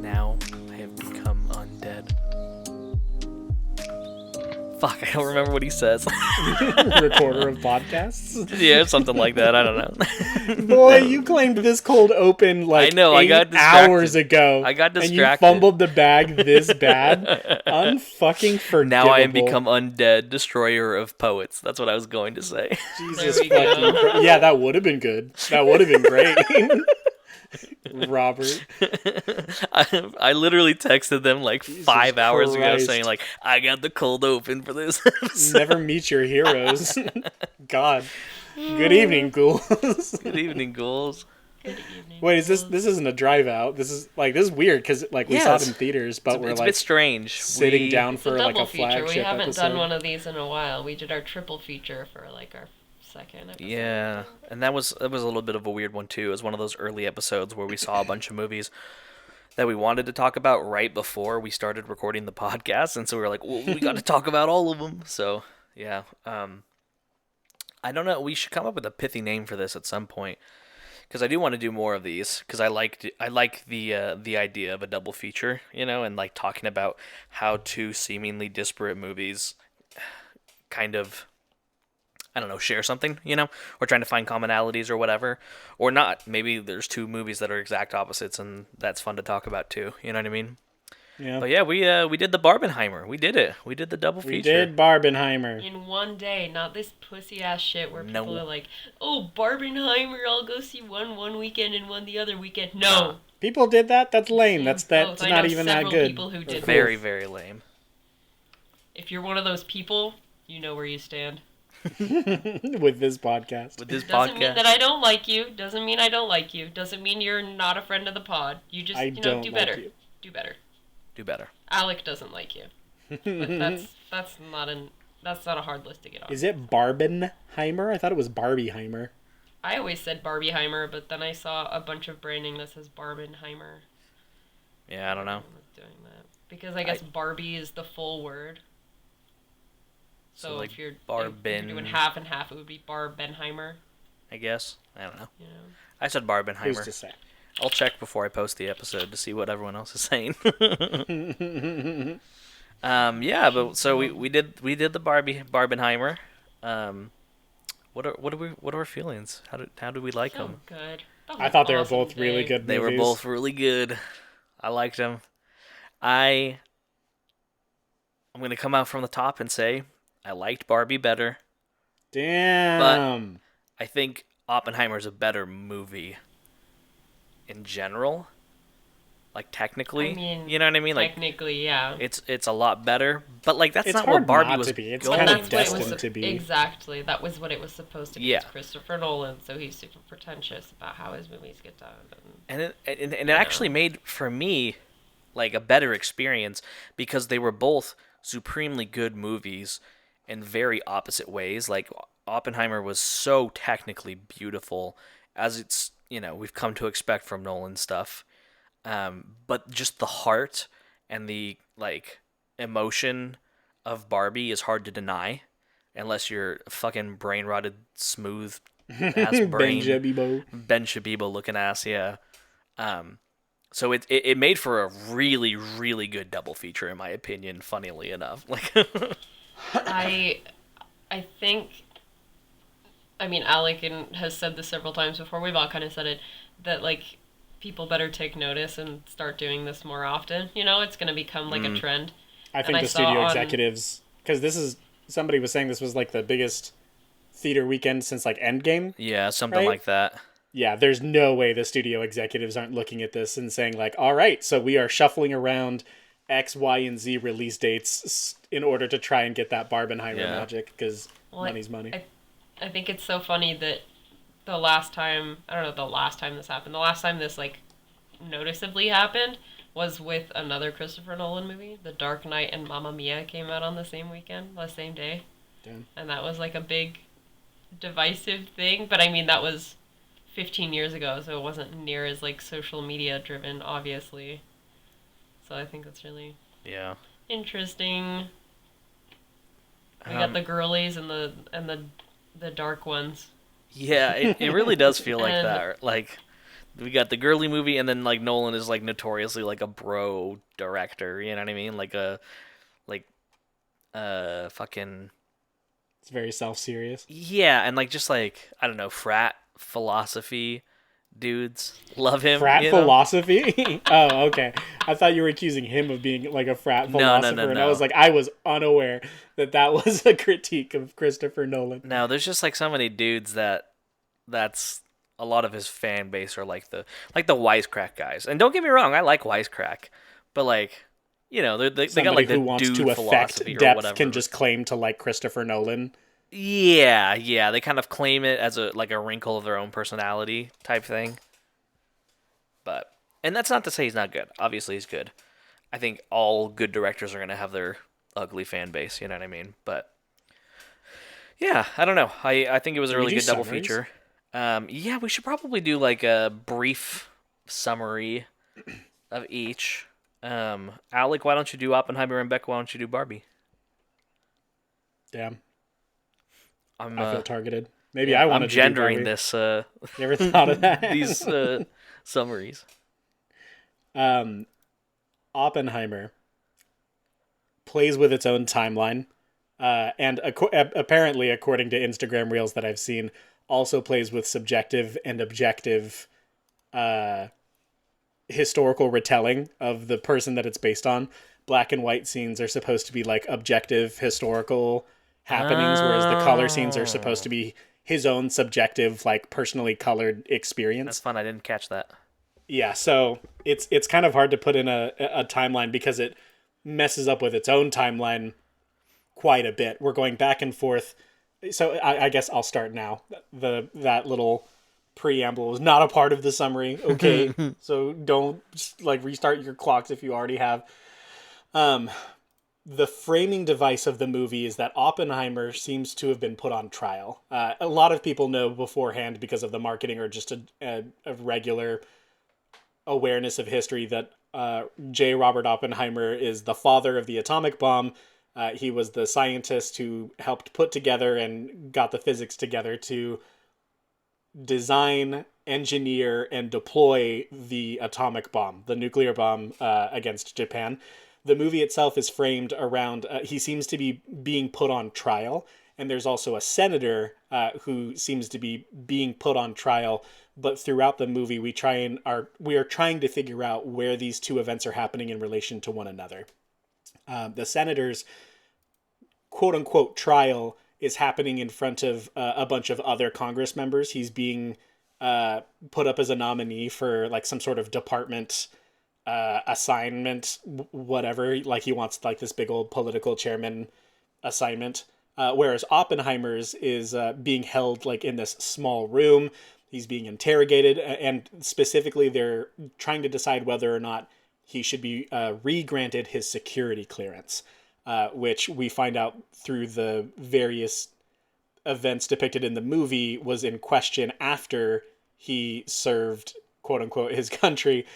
Now I have become undead. Fuck, I don't remember what he says. Recorder of podcasts? Yeah, something like that. I don't know. Boy, you claimed this cold open like I know, I got 8 distracted. hours ago. I got distracted. And you fumbled the bag this bad? Unfucking forgivable. Now I am become undead, destroyer of poets. That's what I was going to say. Jesus fucking Christ. Yeah, that would have been good. That would have been great. Robert. I literally texted them like Jesus 5 hours ago Christ. saying like, I got the cold open for this episode. Never meet your heroes. God. Good evening, ghouls. Good evening, ghouls. Good evening. Wait, is this isn't a drive out? This is weird because like we saw it in theaters, but we're it's like a bit strange. sitting down It's a for like double a feature. flagship We haven't episode. done one of these in a while. We did our triple feature for like our second episode. Yeah, and that was a little bit of a weird one too. It was one of those early episodes where we saw a bunch of movies that we wanted to talk about right before we started recording the podcast, and so we were like, well, we got to talk about all of them. So yeah, I don't know. We should come up with a pithy name for this at some point, because I do want to do more of these. Because I like the idea of a double feature, and like talking about how two seemingly disparate movies kind of, I don't know, share something, or trying to find commonalities or whatever, or not. Maybe there's two movies that are exact opposites, and that's fun to talk about too. You know what I mean? Yeah. But yeah, we did the Barbenheimer. We did it. We did the double feature. We did Barbenheimer. In one day, not this pussy ass shit where people No. are like, "Oh, Barbenheimer, I'll go see one weekend and one the other weekend." No, People did that? That's lame. That's both. I not know even that several good. people who did Very, very lame. If you're one of those people, you know where you stand. With this podcast. With this Doesn't mean podcast, that I don't like you. Doesn't mean I don't like you. Doesn't mean you're not a friend of the pod. You just, I don't do like better. you. Do better. do better. Alec doesn't like you. But that's not a hard list to get on. Is it Barbenheimer? I thought it was Barbieheimer. I always said Barbieheimer, but then I saw a bunch of branding that says Barbenheimer. Yeah, I don't know. I'm not doing that because I guess Barbie is the full word. So like if you're Barben, doing half and half, it would be Barbenheimer. I guess. I don't know. You know. I said Who's Barbenheimer. to say? I'll check before I post the episode to see what everyone else is saying. Yeah, but so we did the Barbenheimer. What are our feelings? How do we like So them? good. I thought they were Awesome both really day. good They movies. were both really good. I liked them. I'm gonna come out from the top and say I liked Barbie better. Damn. I think Oppenheimer's a better movie in general. Like technically, I mean, you know what I mean? Like technically, yeah. it's a lot better, but like that's It's not hard what Barbie not was to be. It's going kind of That's what it was destined to be. Exactly. That was what it was supposed to be. Yeah. It's Christopher Nolan, so he's super pretentious about how his movies get done. And it actually made for me like a better experience because they were both supremely good movies in very opposite ways. Like Oppenheimer was so technically beautiful, as it's we've come to expect from Nolan stuff. But just the heart and the like emotion of Barbie is hard to deny, unless you're a fucking brain rotted smooth ass brain Ben Shabibo looking ass, yeah. So it made for a really, really good double feature in my opinion, funnily enough. Like I think, I mean, Alec has said this several times before. We've all kind of said it, that like people better take notice and start doing this more often. It's going to become like a trend. I think I the saw studio on- executives, because somebody was saying this was like the biggest theater weekend since like Endgame. yeah, something Right? like that. Yeah, there's no way the studio executives aren't looking at this and saying like, all right, so we are shuffling around X, Y, and Z release dates in order to try and get that Barbenheimer magic, because money's money. I think it's so funny that the last time this happened, the last time this like noticeably happened was with another Christopher Nolan movie. The Dark Knight and Mamma Mia came out on the same weekend, the same day. Damn. And that was like a big divisive thing, but I mean that was 15 years ago, so it wasn't near as like social media driven, obviously. So I think that's really interesting. We got the girlies and the dark ones. Yeah, it really does feel like And- that. Like we got the girly movie, and then like Nolan is like notoriously like a bro director. You know what I mean? Like a like fucking It's very self-serious. yeah, and like just like I don't know, frat philosophy dudes love him. Frat You know? philosophy? Oh, okay. I thought you were accusing him of being like a frat No, no, no, philosopher, and I was no. like, I was unaware that that was a critique of Christopher Nolan. No, there's just like so many dudes that's a lot of his fan base are like the wisecrack guys. And don't get me wrong, I like wisecrack, but like they got Somebody like the who wants dude to philosophy affect or depth can whatever. just claim to like Christopher Nolan. Yeah, yeah, they kind of claim it as a wrinkle of their own personality type thing. But and that's not to say he's not good. Obviously he's good. I think all good directors are gonna have their ugly fan base, you know what I mean? But yeah, I don't know. I think it was a Can we really do good double summaries? feature. Yeah, we should probably do like a brief summary of each. Alec, why don't you do Oppenheimer, and Beck, why don't you do Barbie? Damn, I'm I feel targeted. Maybe yeah, I I'm wanted to do gendering Barbie. this You ever thought of these that? summaries. um, Oppenheimer plays with its own timeline, and apparently, according to Instagram reels that I've seen, also plays with subjective and objective uh, historical retelling of the person that it's based on. Black and white scenes are supposed to be like objective historical happenings, whereas the color scenes are supposed Oh, to be his own subjective, like personally colored that's experience. fun. I didn't catch that. Yeah, so it's kind of hard to put in a timeline because it messes up with its own timeline quite a bit. We're going back and forth. So I guess I'll start now. That little preamble was not a part of the summary. Okay, so don't like restart your clocks if you already have. Um, the framing device of the movie is that Oppenheimer seems to have been put on trial. A lot of people know beforehand because of the marketing or just a regular awareness of history that J. Robert Oppenheimer is the father of the atomic bomb. He was the scientist who helped put together and got the physics together to design, engineer, and deploy the atomic bomb, the nuclear bomb against Japan. The movie itself is framed around, he seems to be being put on trial. And there's also a senator who seems to be being put on trial. But throughout the movie, we are trying to figure out where these two events are happening in relation to one another. The senator's quote unquote trial is happening in front of a bunch of other Congress members. He's being put up as a nominee for like some sort of department assignment, whatever. Like he wants like this big old political chairman assignment. Whereas Oppenheimer's is being held like in this small room. He's being interrogated, and specifically, they're trying to decide whether or not he should be re-granted his security clearance, which we find out through the various events depicted in the movie was in question after he served, quote unquote, his country,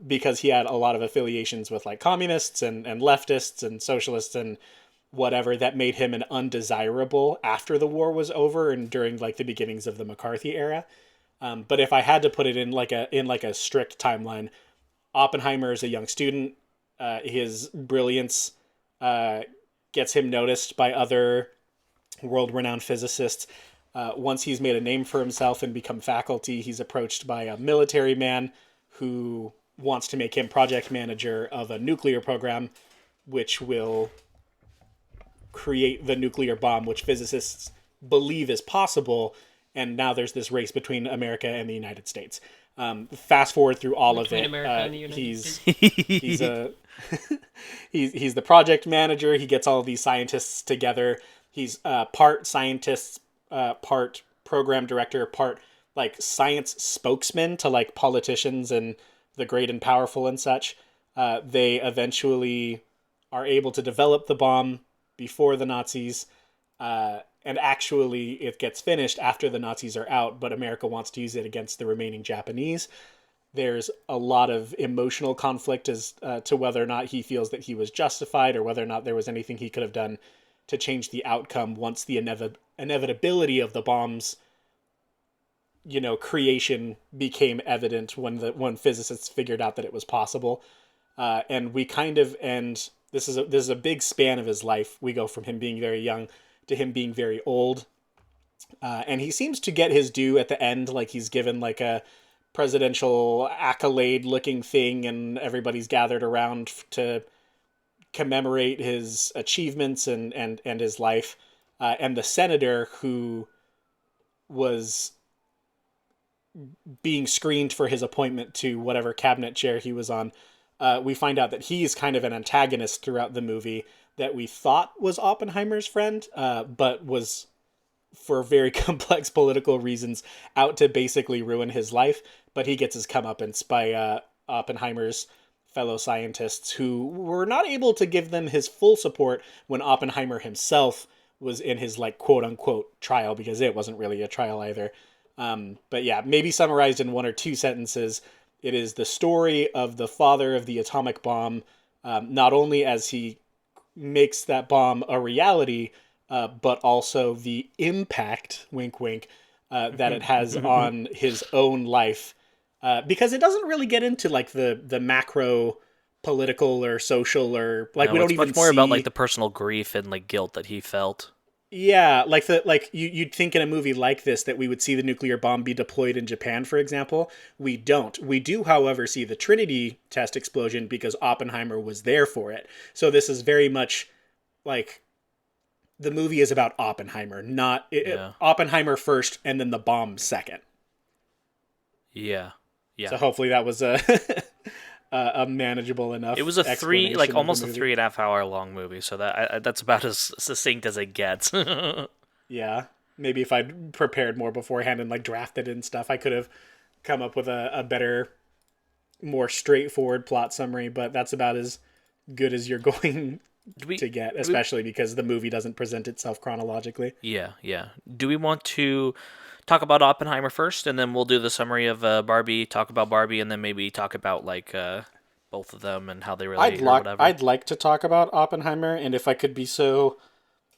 because he had a lot of affiliations with like communists and leftists and socialists and whatever that made him an undesirable after the war was over and during like the beginnings of the McCarthy era. But if I had to put it in like a strict timeline, Oppenheimer is a young student. His brilliance gets him noticed by other world-renowned physicists. Once he's made a name for himself and become faculty, he's approached by a military man who wants to make him project manager of a nuclear program, which will create the nuclear bomb, which physicists believe is possible. And now there's this race between America and the United States. Fast forward through all Between of America it, and the United he's States. he's a he's the project manager. He gets all of these scientists together. He's part scientist, part program director, part like science spokesman to like politicians and the great and powerful and such. They eventually are able to develop the bomb before the Nazis. And actually, it gets finished after the Nazis are out, but America wants to use it against the remaining Japanese. There's a lot of emotional conflict as to whether or not he feels that he was justified or whether or not there was anything he could have done to change the outcome once the inevitability of the bomb's creation became evident when physicists figured out that it was possible. And we kind of end, this is a big span of his life. We go from him being very young to him being very old. And he seems to get his due at the end, like he's given like a presidential accolade looking thing, and everybody's gathered around to commemorate his achievements and his life. And the senator who was being screened for his appointment to whatever cabinet chair he was on, we find out that he's kind of an antagonist throughout the movie that we thought was Oppenheimer's friend, but was, for very complex political reasons, out to basically ruin his life. But he gets his comeuppance by Oppenheimer's fellow scientists, who were not able to give them his full support when Oppenheimer himself was in his like quote unquote trial, because it wasn't really a trial either. But yeah, maybe summarized in one or two sentences, it is the story of the father of the atomic bomb, not only as he makes that bomb a reality, but also the impact, wink wink, that it has on his own life. Because it doesn't really get into like the macro political or social, or like, no, we don't it's even much more see... about like the personal grief and like guilt that he felt. Yeah, you'd think in a movie like this that we would see the nuclear bomb be deployed in Japan, for example. We don't. We do, however, see the Trinity test explosion because Oppenheimer was there for it. So this is very much like the movie is about Oppenheimer, not Oppenheimer first and then the bomb second. Yeah. So hopefully that was a manageable enough. It was almost a 3.5 hour long movie, so that's about as succinct as it gets. Yeah, maybe if I'd prepared more beforehand and like drafted and stuff, I could have come up with a better, more straightforward plot summary. But that's about as good as you're going to get, especially because the movie doesn't present itself chronologically. Yeah. Do we want to talk about Oppenheimer first, and then we'll do the summary of Barbie, talk about Barbie, and then maybe talk about like both of them and how they relate or whatever? I'd like to talk about Oppenheimer, and if I could be so,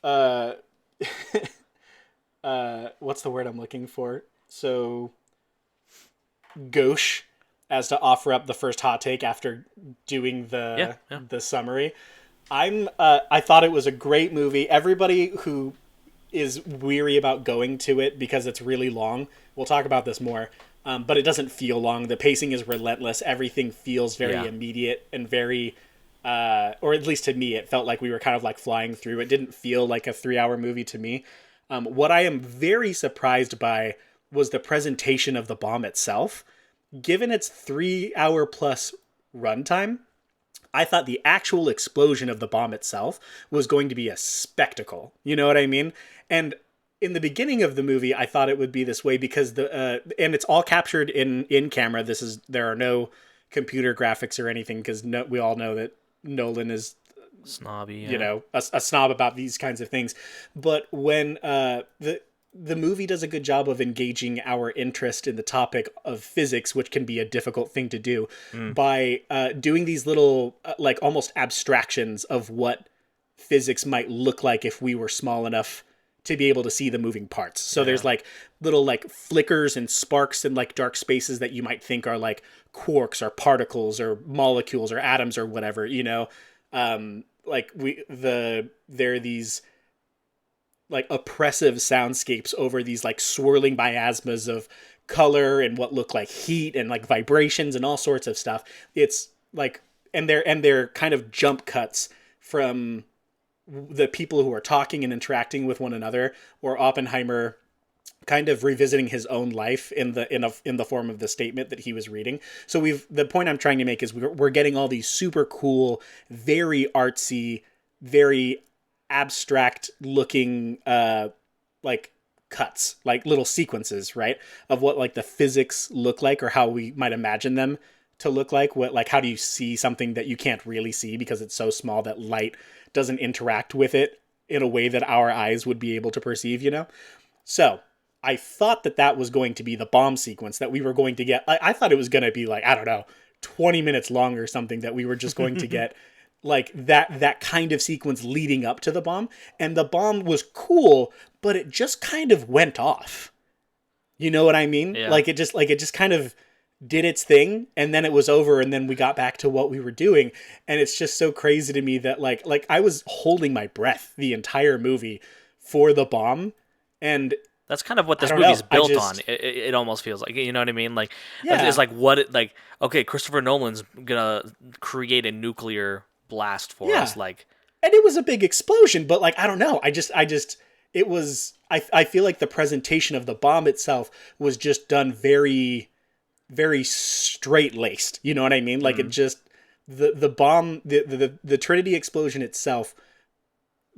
what's the word I'm looking for? So gauche as to offer up the first hot take after doing the summary. I thought it was a great movie. Everybody who is weary about going to it because it's really long, we'll talk about this more, but it doesn't feel long. The pacing is relentless. Everything feels very immediate and very, or at least to me, it felt like we were kind of like flying through. It didn't feel like a 3-hour movie to me. What I am very surprised by was the presentation of the bomb itself. Given its 3-hour plus runtime, I thought the actual explosion of the bomb itself was going to be a spectacle. You know what I mean? And in the beginning of the movie, I thought it would be this way because and it's all captured in camera. There are no computer graphics or anything, because we all know that Nolan is snobby, a snob about these kinds of things. But when the movie does a good job of engaging our interest in the topic of physics, which can be a difficult thing to do, by doing these little like almost abstractions of what physics might look like if we were small enough to be able to see the moving parts. So there's like little like flickers and sparks and like dark spaces that you might think are like quarks or particles or molecules or atoms or whatever, there are these like oppressive soundscapes over these like swirling miasmas of color and what look like heat and like vibrations and all sorts of stuff. It's like, and they're kind of jump cuts from the people who are talking and interacting with one another, or Oppenheimer kind of revisiting his own life in the form of the statement that he was reading. So the point I'm trying to make is we're getting all these super cool, very artsy, very abstract looking like cuts, like little sequences, right, of what like the physics look like, or how we might imagine them to look like. What, like, how do you see something that you can't really see because it's so small that light doesn't interact with it in a way that our eyes would be able to perceive, So I thought that was going to be the bomb sequence that we were going to get. I thought it was going to be like, I don't know, 20 minutes long or something, that we were just going to get like that kind of sequence leading up to the bomb. And the bomb was cool, but it just kind of went off. You know what I mean? Yeah. Like it just kind of did its thing, and then it was over, and then we got back to what we were doing. And it's just so crazy to me that like I was holding my breath the entire movie for the bomb. And that's kind of what this I don't movie's know. built on. It almost feels like, you know what I mean? Like, Yeah. it's like like, okay, Christopher Nolan's gonna create a nuclear blast for us. Like, and it was a big explosion, but like, I don't know. It was, I feel like the presentation of the bomb itself was just done very, very straight laced. You know what I mean? Like it just, the bomb, the Trinity explosion itself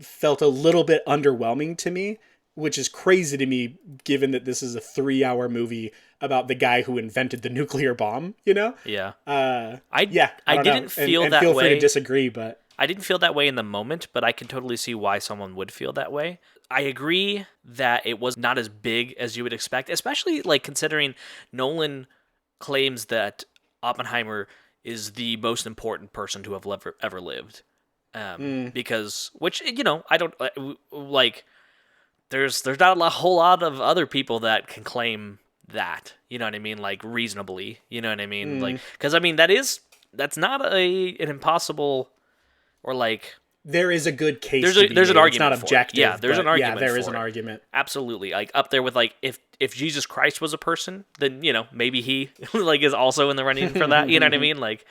felt a little bit underwhelming to me, which is crazy to me given that this is a 3-hour movie about the guy who invented the nuclear bomb, you know? Yeah. I didn't feel and that feel way. free to disagree, but I didn't feel that way in the moment, but I can totally see why someone would feel that way. I agree that it was not as big as you would expect, especially like considering Nolan claims that Oppenheimer is the most important person to have ever lived. Because, which, you know, I don't like. There's not a whole lot of other people that can claim that. You know what I mean? Like reasonably. You know what I mean? Like, because I mean that's not an impossible, or like, there is a good case. There's an argument. It's not objective. Yeah, there's an argument. Yeah, there is for an it. argument. Absolutely, like up there with like if Jesus Christ was a person, then you know maybe he like is also in the running for that. You know what I mean? Like,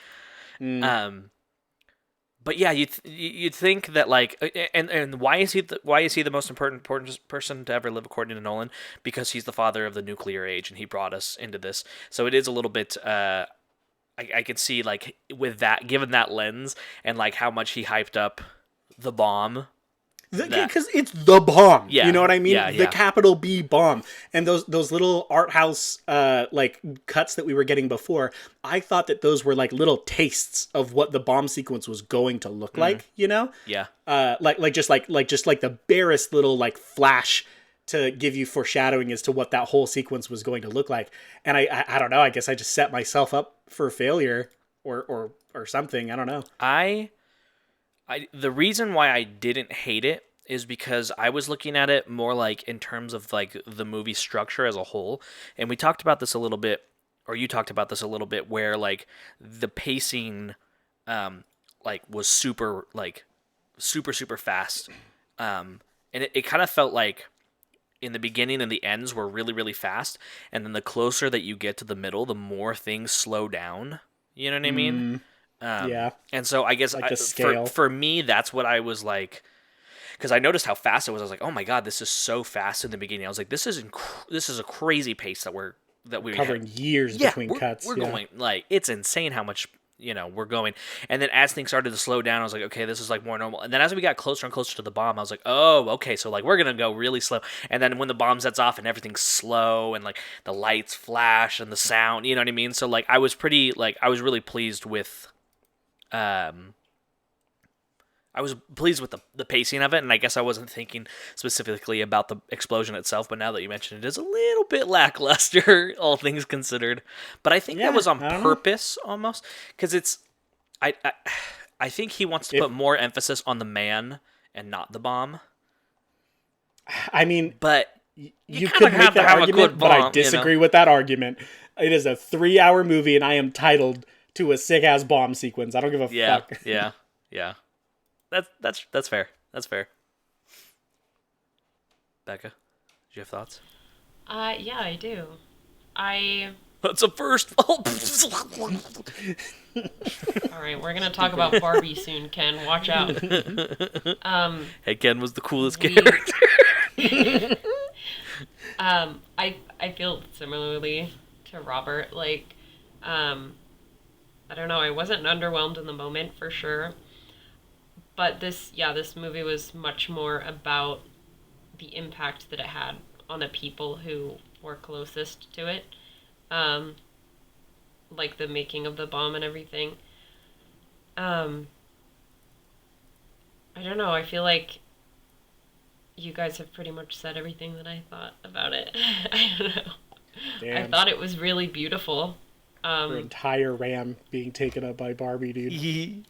but yeah, you'd think that like, and why is he the most important person to ever live according to Nolan? Because he's the father of the nuclear age, and he brought us into this. So it is a little bit. I can see like with that, given that lens, and like how much he hyped up the bomb. Because it's the bomb. Yeah. You know what I mean? Yeah, the capital B bomb. And those little art house like cuts that we were getting before, I thought that those were like little tastes of what the bomb sequence was going to look like, you know? Yeah. Just like the barest little like flash to give you foreshadowing as to what that whole sequence was going to look like. And I don't know, I guess I just set myself up for failure or something. I don't know. The reason why I didn't hate it is because I was looking at it more like in terms of like the movie structure as a whole. And we talked about this a little bit, or you talked about this a little bit, where like the pacing like was super fast. And it kind of felt like in the beginning and the ends were really, really fast. And then the closer that you get to the middle, the more things slow down. You know what I mean? Yeah. And so I guess like the scale. For me, that's what I was like, because I noticed how fast it was. I was like, oh my God, this is so fast in the beginning. I was like, this is a crazy pace that we're covering years between cuts. We're going like, it's insane how much, you know, we're going. And then as things started to slow down, I was like, okay, this is like more normal. And then as we got closer and closer to the bomb, I was like, oh, okay, so like we're gonna go really slow. And then when the bomb sets off and everything's slow and like the lights flash and the sound, you know what I mean? So like I was really pleased with I was pleased with the pacing of it, and I guess I wasn't thinking specifically about the explosion itself, but now that you mentioned it, is a little bit lackluster, all things considered. But I think that was on purpose, almost, because I think he wants to put more emphasis on the man and not the bomb. I mean, but you could make that argument, but I disagree with that argument. It is a 3-hour movie, and I am titled to a sick-ass bomb sequence. I don't give a fuck. Yeah. That's fair. That's fair. Becca, do you have thoughts? Yeah, I do. That's a first. All right, we're gonna talk about Barbie soon, Ken. Watch out. Hey, Ken was the coolest character. I feel similarly to Robert. Like, I don't know. I wasn't underwhelmed in the moment for sure, but this movie was much more about the impact that it had on the people who were closest to it, like the making of the bomb and everything. I don't know. I feel like you guys have pretty much said everything that I thought about it. I don't know. Damn. I thought it was really beautiful. Her entire RAM being taken up by Barbie, dude.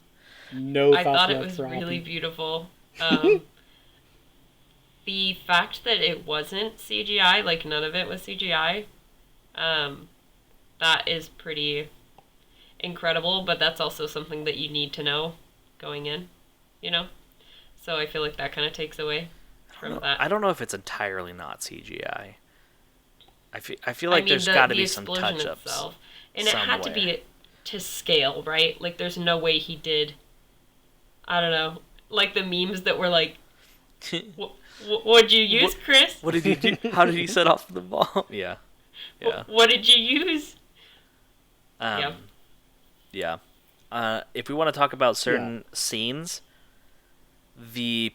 I thoughts thought it left was for really Hoppy. beautiful. the fact that it wasn't CGI, like none of it was CGI, that is pretty incredible, but that's also something that you need to know going in, you know? So I feel like that kind of takes away from that. I don't know if it's entirely not CGI. I feel like there's got to be some touch-ups. Itself, and it had to be to scale, right? Like, there's no way he did, I don't know, like the memes that were like, what'd you use, Chris? What did you do? How did you set off the bomb? Yeah. What did you use? Yeah. If we want to talk about certain scenes, the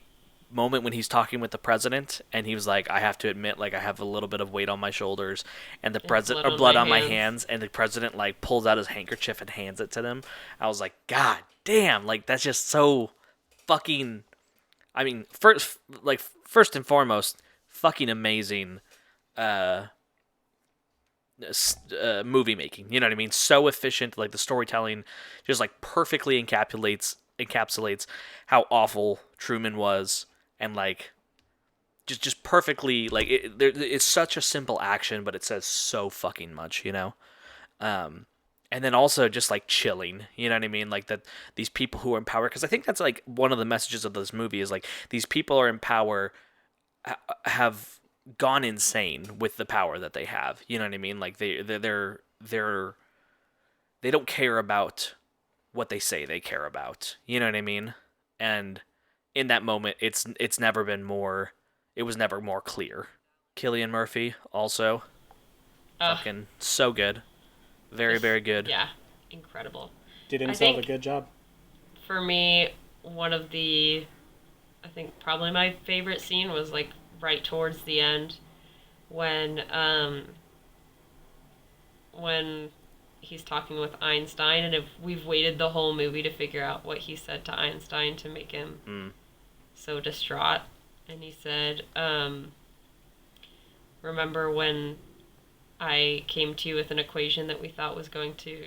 moment when he's talking with the president and he was like, I have to admit, like, I have a little bit of weight on my shoulders and the president, or blood on my hands, and the president like pulls out his handkerchief and hands it to them. I was like, God damn, like, that's just so fucking, I mean, first and foremost, fucking amazing movie making, you know what I mean? So efficient, like the storytelling just like perfectly encapsulates how awful Truman was, and like just perfectly, like it's such a simple action, but it says so fucking much, you know. And then also just like chilling, you know what I mean? Like that these people who are in power, because I think that's like one of the messages of this movie is like these people are in power have gone insane with the power that they have, you know what I mean? Like they don't care about what they say they care about, you know what I mean? And in that moment, it was never more clear. Cillian Murphy also, fucking so good, very good. Yeah, incredible. Did himself a good job. For me, one of the, I think probably my favorite scene was like right towards the end, when he's talking with Einstein, and if we've waited the whole movie to figure out what he said to Einstein to make him so distraught, and he said, remember when I came to you with an equation that we thought was going to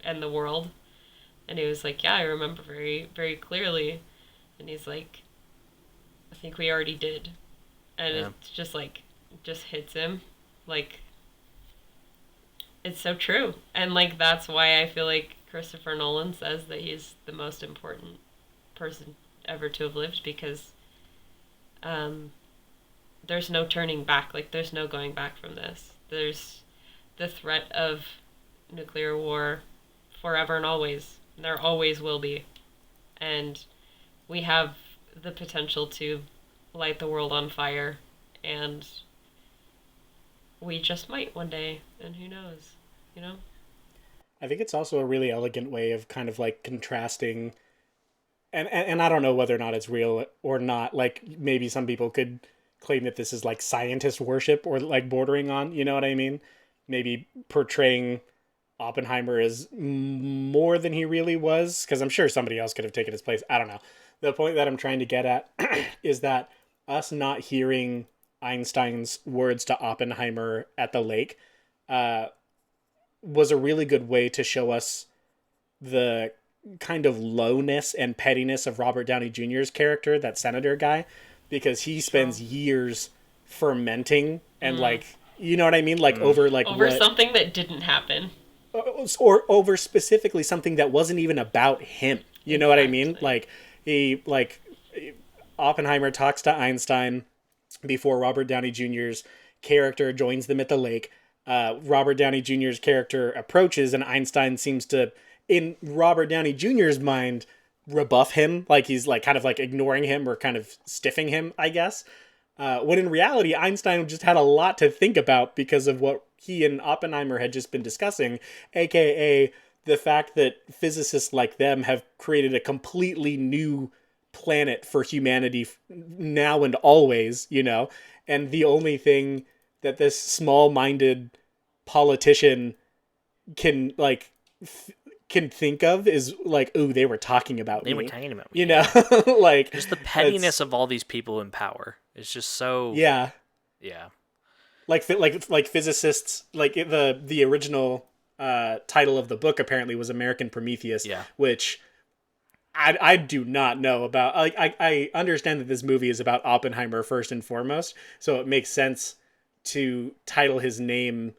end the world? And he was like, yeah, I remember very, very clearly. And he's like, I think we already did. And it's just like, just hits him. Like, it's so true. And like, that's why I feel like Christopher Nolan says that he's the most important person ever to have lived, because there's no turning back. Like, there's no going back from this. There's the threat of nuclear war forever and always. There always will be. And we have the potential to light the world on fire, and we just might one day, and who knows, you know? I think it's also a really elegant way of kind of like contrasting, and I don't know whether or not it's real or not, like maybe some people could claim that this is like scientist worship or like bordering on, you know what I mean? Maybe portraying Oppenheimer as more than he really was, because I'm sure somebody else could have taken his place. I don't know. The point that I'm trying to get at is that us not hearing Einstein's words to Oppenheimer at the lake was a really good way to show us the kind of lowness and pettiness of Robert Downey Jr.'s character, that senator guy, because he spends years fermenting and like, you know what I mean? Like over something that didn't happen. Or over specifically something that wasn't even about him. You know what I mean? Like Oppenheimer talks to Einstein before Robert Downey Jr.'s character joins them at the lake. Robert Downey Jr.'s character approaches, and Einstein seems to, in Robert Downey Jr.'s mind, rebuff him. Like he's like kind of like ignoring him or kind of stiffing him, I guess. When in reality, Einstein just had a lot to think about because of what he and Oppenheimer had just been discussing, aka the fact that physicists like them have created a completely new planet for humanity now and always, you know, and the only thing that this small-minded politician can like can think of is like, ooh, they were talking about me. They were talking about me. You know, like just the pettiness of all these people in power. It's just so yeah. Like physicists, like the original title of the book apparently was American Prometheus, which I do not know about, like, I understand that this movie is about Oppenheimer first and foremost, so it makes sense to title his name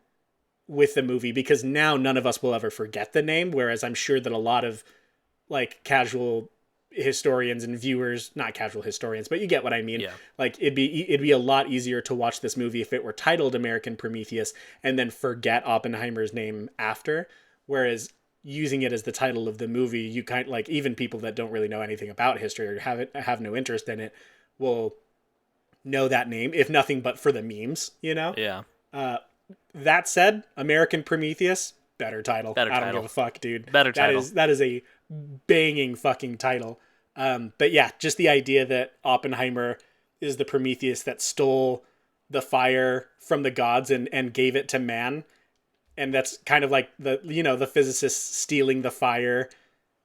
with the movie, because now none of us will ever forget the name, whereas I'm sure that a lot of like casual historians and viewers, not casual historians, but you get what I mean. Yeah. Like it'd be a lot easier to watch this movie if it were titled American Prometheus and then forget Oppenheimer's name after, whereas using it as the title of the movie, you kind of, like, even people that don't really know anything about history or have no interest in it will know that name, if nothing but for the memes, you know? Yeah. That said, American Prometheus, better title. Better I don't title. give a fuck, dude. Better title. That is a banging fucking title. But yeah, just the idea that Oppenheimer is the Prometheus that stole the fire from the gods and gave it to man. And that's kind of like the physicists stealing the fire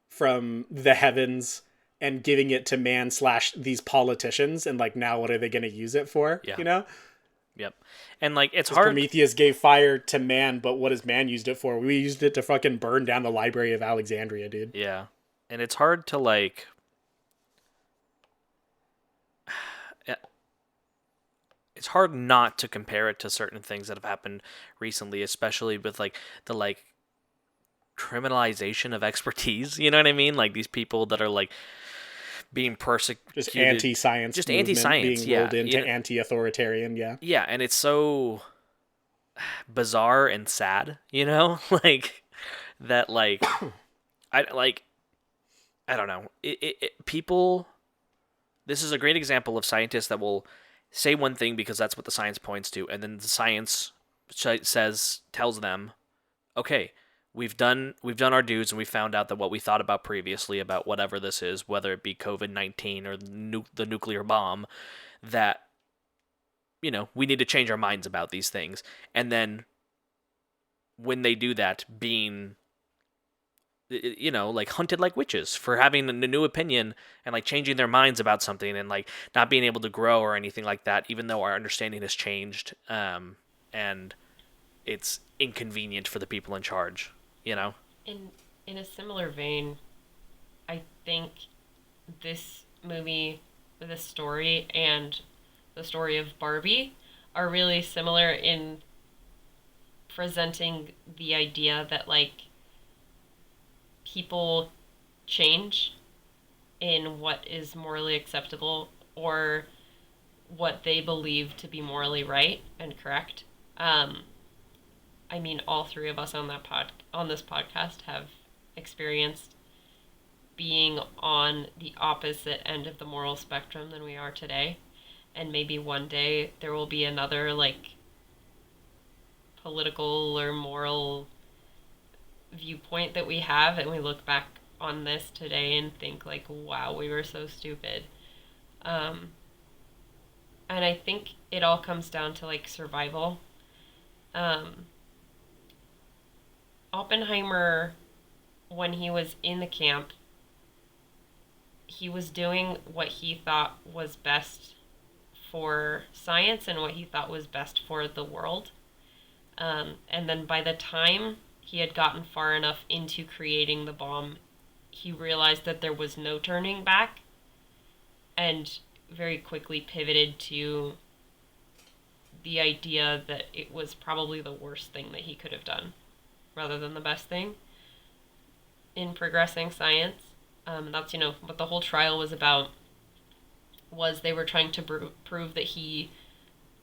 from the heavens and giving it to man / these politicians. And like, now what are they going to use it for? Yeah. You know? Yep. And like, it's hard. Prometheus gave fire to man, but what has man used it for? We used it to fucking burn down the Library of Alexandria, dude. Yeah. And it's hard to like, it's hard not to compare it to certain things that have happened recently, especially with like the like criminalization of expertise. You know what I mean? Like these people that are like being persecuted, just anti-science, just anti-science, being rolled into anti-authoritarian, yeah. Yeah, and it's so bizarre and sad, you know, like that. Like I don't know. People. This is a great example of scientists that will say one thing because that's what the science points to, and then the science tells them, okay, we've done our dues, and we found out that what we thought about previously about whatever this is, whether it be COVID-19 or the nuclear bomb, that, you know, we need to change our minds about these things. And then when they do that, being, you know, like hunted like witches for having a new opinion and like changing their minds about something and like not being able to grow or anything like that, even though our understanding has changed, and it's inconvenient for the people in charge, you know? In a similar vein, I think this movie, this story, and the story of Barbie are really similar in presenting the idea that like people change in what is morally acceptable or what they believe to be morally right and correct. I mean, all three of us on this podcast have experienced being on the opposite end of the moral spectrum than we are today. And maybe one day there will be another like political or moral viewpoint that we have, and we look back on this today and think like, wow, we were so stupid. And I think it all comes down to like survival. Oppenheimer, when he was in the camp, he was doing what he thought was best for science and what he thought was best for the world. And then by the time he had gotten far enough into creating the bomb, he realized that there was no turning back and very quickly pivoted to the idea that it was probably the worst thing that he could have done rather than the best thing in progressing science. That's, you know, what the whole trial was about, was they were trying to prove that he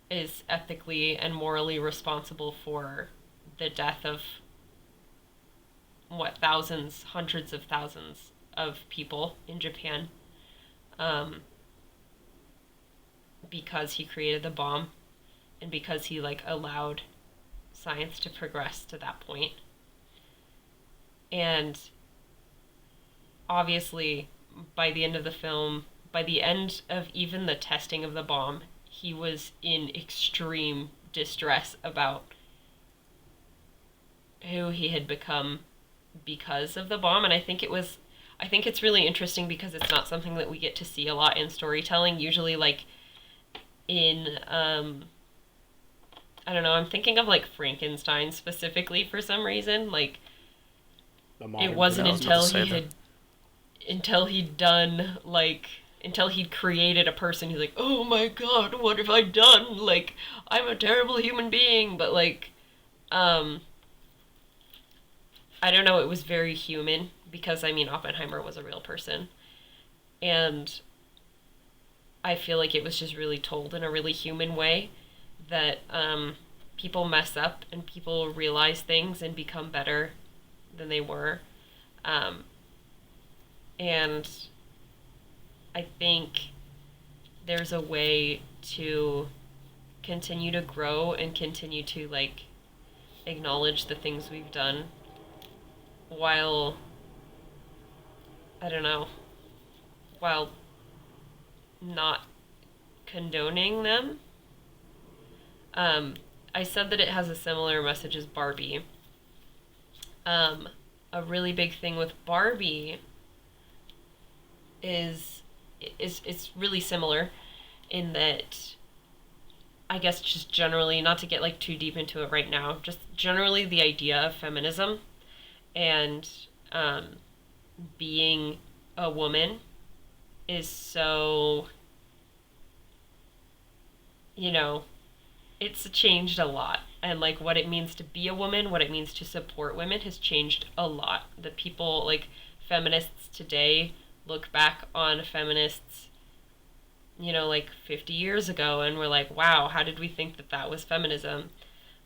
is ethically and morally responsible for the death of thousands, hundreds of thousands of people in Japan, because he created the bomb and because he like allowed science to progress to that point. And obviously by the end of the film, by the end of even the testing of the bomb, he was in extreme distress about who he had become because of the bomb. And I think it's really interesting because it's not something that we get to see a lot in storytelling. Usually like in I don't know, I'm thinking of like Frankenstein specifically for some reason. Like it wasn't until until he'd done, like, until he'd created a person, he's like, oh my god, what have I done? Like, I'm a terrible human being. But, like, I don't know, it was very human because, I mean, Oppenheimer was a real person. And I feel like it was just really told in a really human way that people mess up and people realize things and become better than they were. And I think there's a way to continue to grow and continue to, like, acknowledge the things we've done while, I don't know, while not condoning them. I said that it has a similar message as Barbie. A really big thing with Barbie is it's really similar in that, I guess, just generally, not to get like too deep into it right now, just generally the idea of feminism and being a woman is so, you know, it's changed a lot. And, like, what it means to be a woman, what it means to support women has changed a lot. The people, like, feminists today look back on feminists, you know, like 50 years ago, and we're like, wow, how did we think that that was feminism?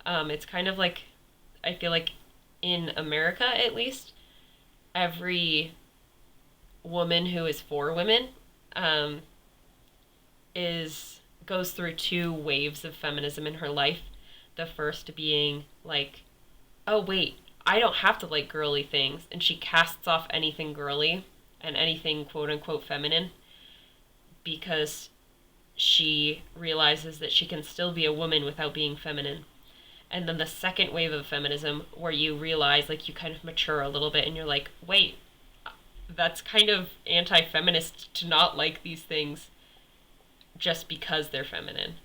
It's kind of like, I feel like in America, at least, every woman who is for women goes through two waves of feminism in her life. The first being like, oh wait, I don't have to like girly things, and she casts off anything girly and anything quote unquote feminine because she realizes that she can still be a woman without being feminine. And then the second wave of feminism, where you realize, like, you kind of mature a little bit and you're like, wait, that's kind of anti-feminist to not like these things just because they're feminine.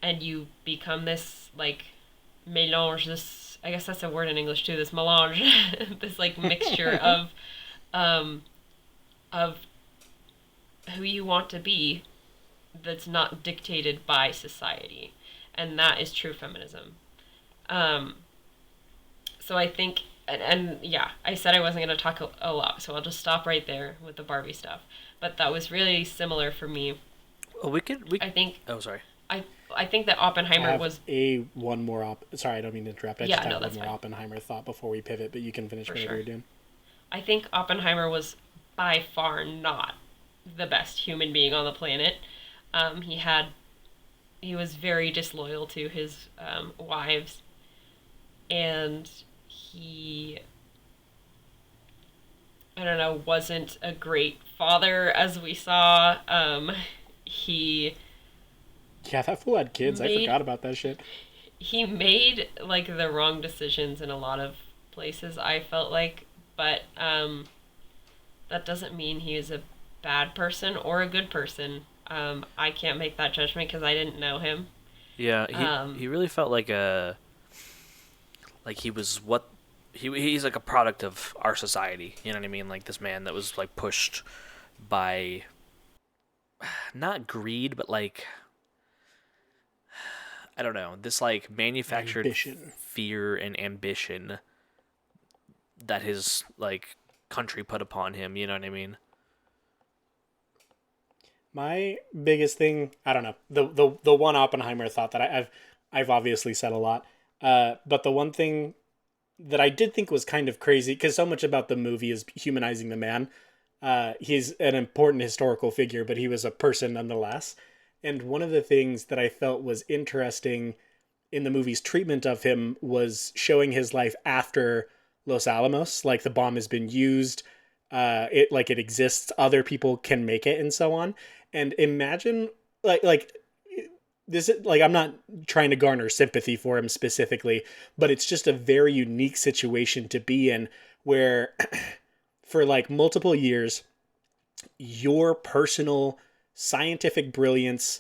And you become this, like, mélange, this, I guess that's a word in English too, this mélange, this, like, mixture of who you want to be that's not dictated by society. And that is true feminism. So I think, and yeah, I said I wasn't going to talk a lot, so I'll just stop right there with the Barbie stuff. But that was really similar for me. Well, I think. Oh, sorry. I think that Oppenheimer was one more sorry, I don't mean to interrupt. I yeah, just have no, one more fine. Oppenheimer thought before we pivot, but you can finish whatever you're doing. I think Oppenheimer was by far not the best human being on the planet. He was very disloyal to his wives, and he, I don't know, wasn't a great father, as we saw. Yeah, that fool had kids. I forgot about that shit. He made, like, the wrong decisions in a lot of places, I felt like. But that doesn't mean he is a bad person or a good person. I can't make that judgment because I didn't know him. Yeah, he really felt like he was he's like a product of our society. You know what I mean? Like this man that was like pushed by not greed, but like, I don't know, this like manufactured fear and ambition that his like country put upon him. You know what I mean? My biggest thing, I don't know, the one Oppenheimer thought that I've obviously said a lot, but the one thing that I did think was kind of crazy, because so much about the movie is humanizing the man. He's an important historical figure, but he was a person nonetheless. And one of the things that I felt was interesting in the movie's treatment of him was showing his life after Los Alamos. Like, the bomb has been used, it exists, other people can make it, and so on. And imagine, like this is, like, I'm not trying to garner sympathy for him specifically, but it's just a very unique situation to be in, where for like multiple years, your personal scientific brilliance,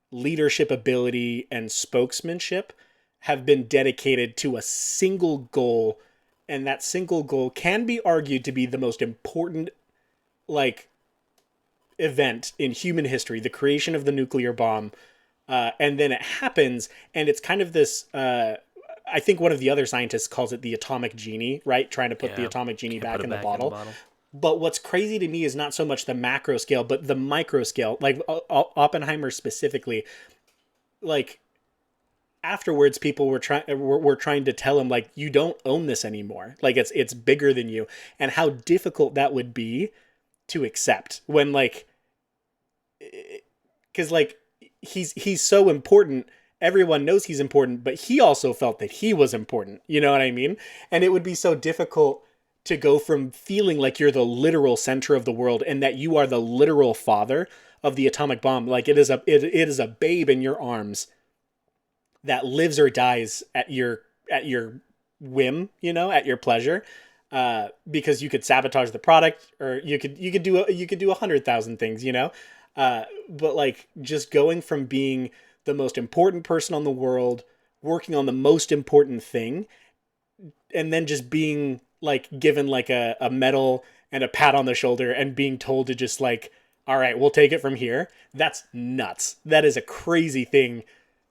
leadership ability, and spokesmanship have been dedicated to a single goal. And that single goal can be argued to be the most important like event in human history, the creation of the nuclear bomb, and then it happens, and it's kind of this. I think one of the other scientists calls it the atomic genie, right? Trying to put the atomic genie back in the bottle. But what's crazy to me is not so much the macro scale, but the micro scale. Like Oppenheimer specifically, like afterwards, people were trying to tell him like, you don't own this anymore. Like it's bigger than you, and how difficult that would be to accept when like, because like he's so important. Everyone knows he's important, but he also felt that he was important. You know what I mean? And it would be so difficult to go from feeling like you're the literal center of the world and that you are the literal father of the atomic bomb. Like it is a babe in your arms that lives or dies at your whim, you know, at your pleasure, because you could sabotage the product, or you could do 100,000 things, you know, but like just going from being the most important person on the world, working on the most important thing, and then just being like given like a medal and a pat on the shoulder and being told to just like, all right, we'll take it from here. That's nuts. That is a crazy thing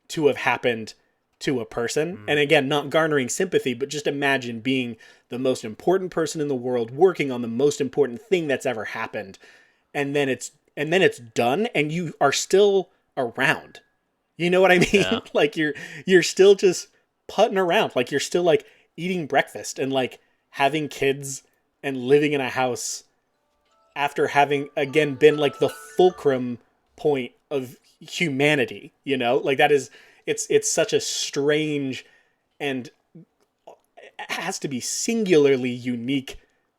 to have happened to a person. And again, not garnering sympathy, but just imagine being the most important person in the world, working on the most important thing that's ever happened. And then it's done and you are still around. You know what I mean? Yeah. Like you're still just putting around. Like you're still like eating breakfast and like having kids and living in a house after having again been like the fulcrum point of humanity, you know? Like that is it's such a strange and it has to be singularly unique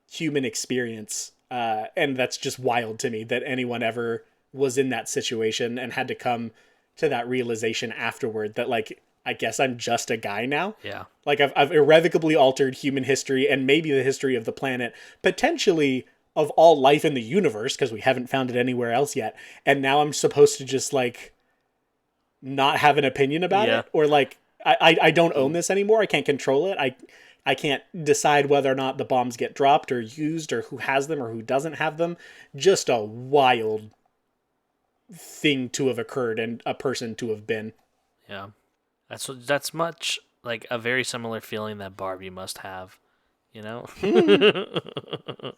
human experience. And that's just wild to me that anyone ever was in that situation and had to come to that realization afterward that like, I guess I'm just a guy now. Yeah. Like I've irrevocably altered human history and maybe the history of the planet, potentially of all life in the universe, because we haven't found it anywhere else yet. And now I'm supposed to just like not have an opinion about it, or like I don't own this anymore. I can't control it. I can't decide whether or not the bombs get dropped or used or who has them or who doesn't have them. Just a wild thing to have occurred and a person to have been. Yeah. That's much like a very similar feeling that Barbie must have, you know?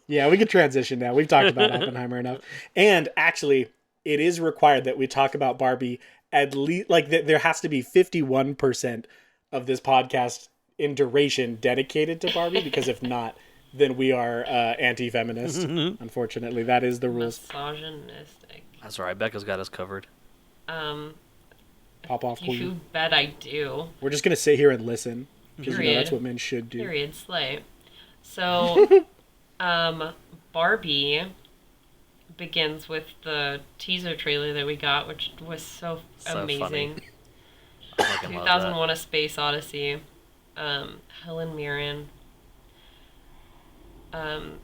Yeah, we could transition now. We've talked about Oppenheimer enough. And actually, it is required that we talk about Barbie at least, like there has to be 51% of this podcast in duration dedicated to Barbie, because if not, then we are anti-feminist. Unfortunately, that is the rules. Misogynistic. That's all right. Becca's got us covered. Pop off, queen. You bet I do. We're just gonna sit here and listen, because you know that's what men should do. Period. Slay. So, Barbie begins with the teaser trailer that we got, which was so amazing. 2001: A Space Odyssey. Helen Mirren. Long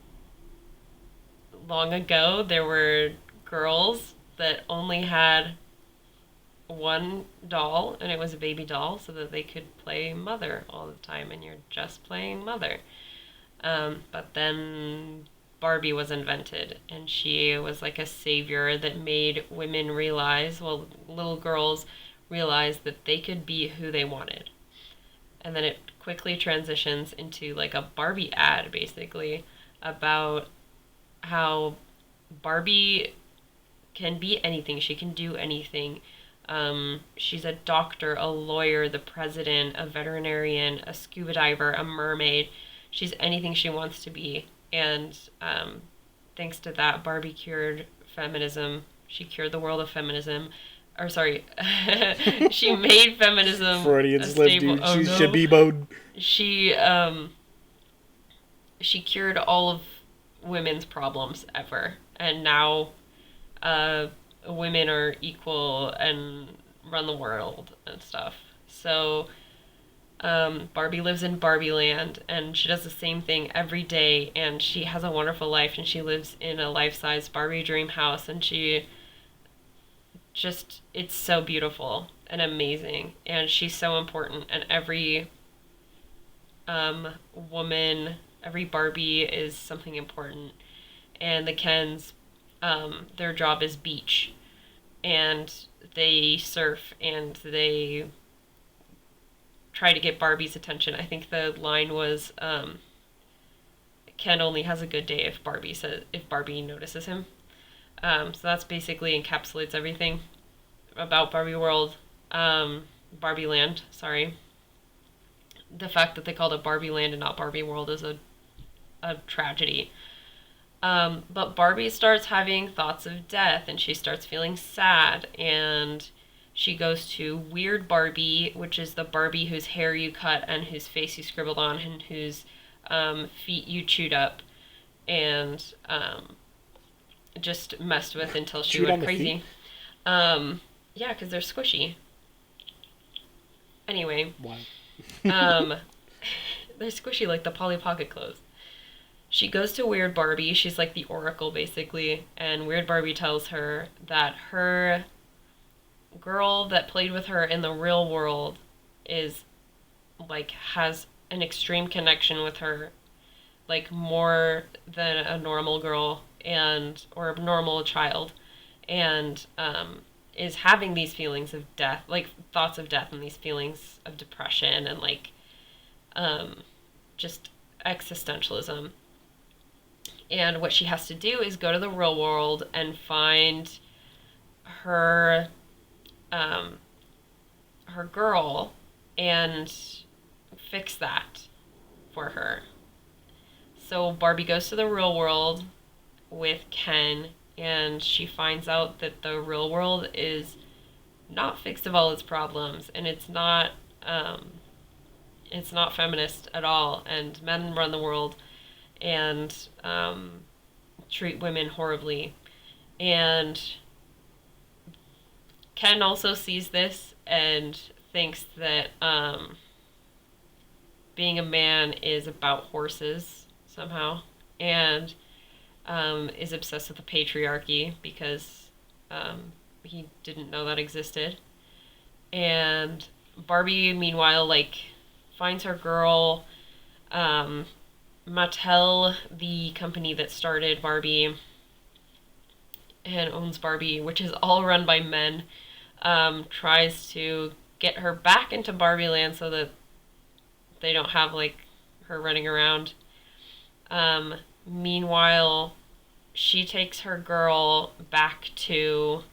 ago, there were girls that only had one doll, and it was a baby doll, so that they could play mother all the time, and you're just playing mother. But then Barbie was invented, and she was like a savior that made women realize, well, little girls realize that they could be who they wanted. And then it quickly transitions into like a Barbie ad, basically, about how Barbie can be anything. She can do anything. She's a doctor, a lawyer, the president, a veterinarian, a scuba diver, a mermaid. She's anything she wants to be. And thanks to that, Barbie cured feminism. She cured the world of feminism. Or sorry, she made feminism Freudian slip, dude. She should be mode. She cured all of women's problems ever. And now women are equal and run the world and stuff. So Barbie lives in Barbie land, and she does the same thing every day, and she has a wonderful life, and she lives in a life-size Barbie dream house, and she just, it's so beautiful and amazing, and she's so important, and every woman, every Barbie is something important. and the Kens, their job is beach, and they surf and they try to get Barbie's attention. I think the line was, Ken only has a good day if Barbie notices him. So that's basically encapsulates everything about Barbie World, Barbie Land. Sorry, the fact that they called it Barbie Land and not Barbie World is a tragedy. But Barbie starts having thoughts of death, and she starts feeling sad, and she goes to Weird Barbie, which is the Barbie whose hair you cut and whose face you scribbled on and whose feet you chewed up and just messed with until she went crazy. Yeah, because they're squishy. Anyway. Wow. They're squishy like the Polly Pocket clothes. She goes to Weird Barbie. She's like the oracle, basically. And Weird Barbie tells her that her girl that played with her in the real world is, like, has an extreme connection with her. Like, more than a normal girl or a normal child. And, is having these feelings of death, like, thoughts of death and these feelings of depression and, like, just existentialism. And what she has to do is go to the real world and find her girl and fix that for her. So Barbie goes to the real world with Ken, and she finds out that the real world is not fixed of all its problems, and it's not feminist at all, and men run the world and treat women horribly. And Ken also sees this and thinks that being a man is about horses somehow, and is obsessed with the patriarchy because he didn't know that existed. And Barbie, meanwhile, like, finds her girl. Mattel, the company that started Barbie and owns Barbie, which is all run by men, tries to get her back into Barbie Land so that they don't have, like, her running around. Meanwhile, she takes her girl back to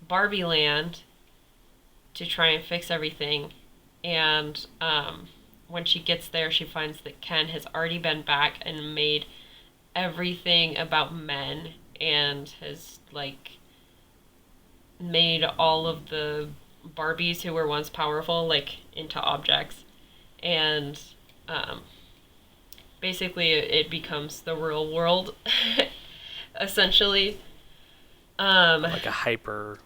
Barbie Land to try and fix everything. And when she gets there, she finds that Ken has already been back and made everything about men and has, like, made all of the Barbies who were once powerful, like, into objects. And basically it becomes the real world, essentially. Like a hyper,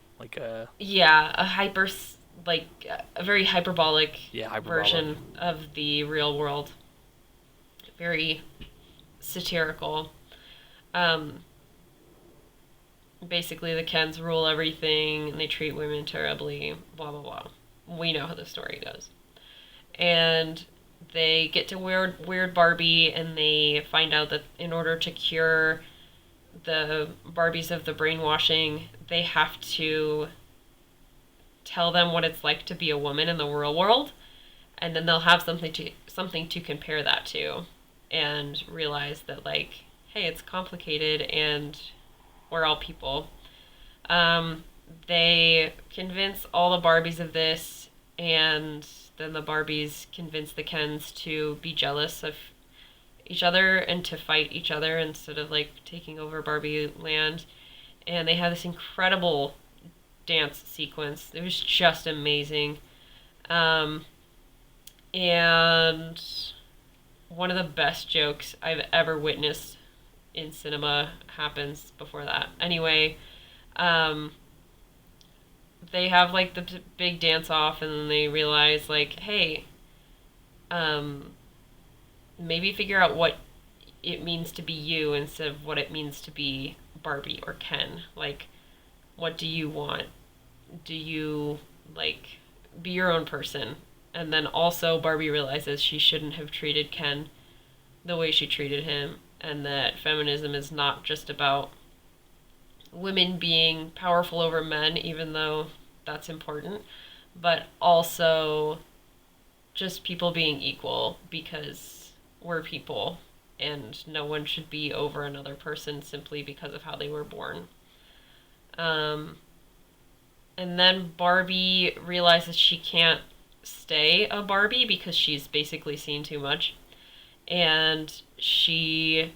Yeah, like a very hyperbolic version of the real world. Very satirical. Basically the Kens rule everything and they treat women terribly, blah blah blah. We know how the story goes. And they get to Weird Barbie, and they find out that in order to cure the Barbies of the brainwashing, they have to tell them what it's like to be a woman in the real world, and then they'll have something to compare that to, and realize that, like, hey, it's complicated and we're all people. They convince all the Barbies of this, and then the Barbies convince the Kens to be jealous of each other and to fight each other instead of, like, taking over Barbie Land. And they have this incredible dance sequence. It was just amazing. And one of the best jokes I've ever witnessed in cinema happens before that. Anyway, they have, like, the big dance off, and then they realize, like, hey, maybe figure out what it means to be you instead of what it means to be Barbie or Ken. Like, what do you want? Do you, like, be your own person? And then also Barbie realizes she shouldn't have treated Ken the way she treated him, and that feminism is not just about women being powerful over men, even though that's important, but also just people being equal because we're people and no one should be over another person simply because of how they were born. Um, and then Barbie realizes she can't stay a Barbie because she's basically seen too much. And she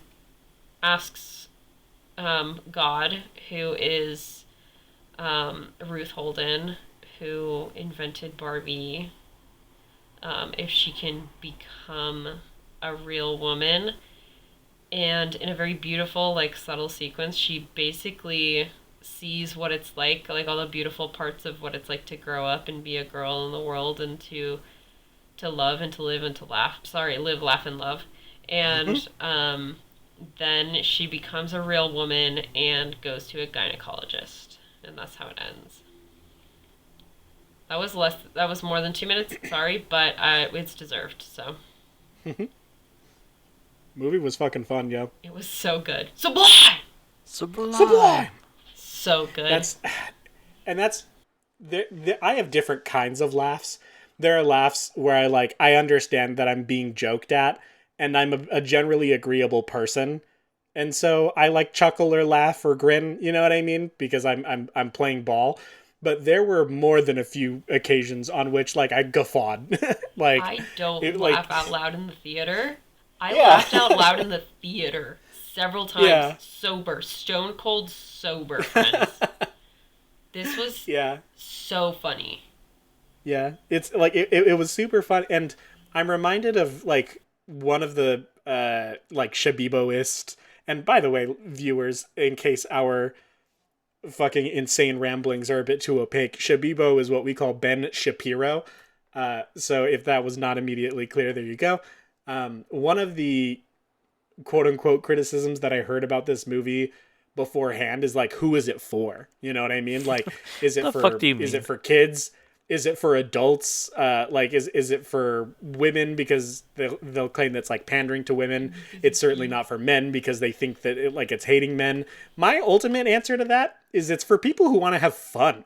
asks God, who is Ruth Holden, who invented Barbie, if she can become a real woman. And in a very beautiful, like, subtle sequence, she basically sees what it's like all the beautiful parts of what it's like to grow up and be a girl in the world and to love and to live and to laugh. Sorry, live, laugh, and love. And then she becomes a real woman and goes to a gynecologist, and that's how it ends. That was more than 2 minutes. Sorry, but it's deserved. So. Movie was fucking fun, yo. It was so good. Sublime. Sublime. So good. I have different kinds of laughs. There are laughs where I understand that I'm being joked at, and I'm a generally agreeable person, and so I chuckle or laugh or grin. You know what I mean? Because I'm playing ball. But there were more than a few occasions on which I guffawed. I don't laugh out loud in the theater. I Yeah. laughed out loud in the theater several times. Yeah. Sober, stone cold sober, friends. This was so funny. Yeah, it's it was super fun, and I'm reminded of one of the Shabiboist. And by the way, viewers, in case our fucking insane ramblings are a bit too opaque, Shabibo is what we call Ben Shapiro. So if that was not immediately clear, there you go. One of the quote unquote criticisms that I heard about this movie beforehand is who is it for? You know what I mean? Is it is it for kids? Is it for adults? Is it for women because they'll claim that's pandering to women? It's certainly not for men because they think that it's hating men. My ultimate answer to that is it's for people who want to have fun.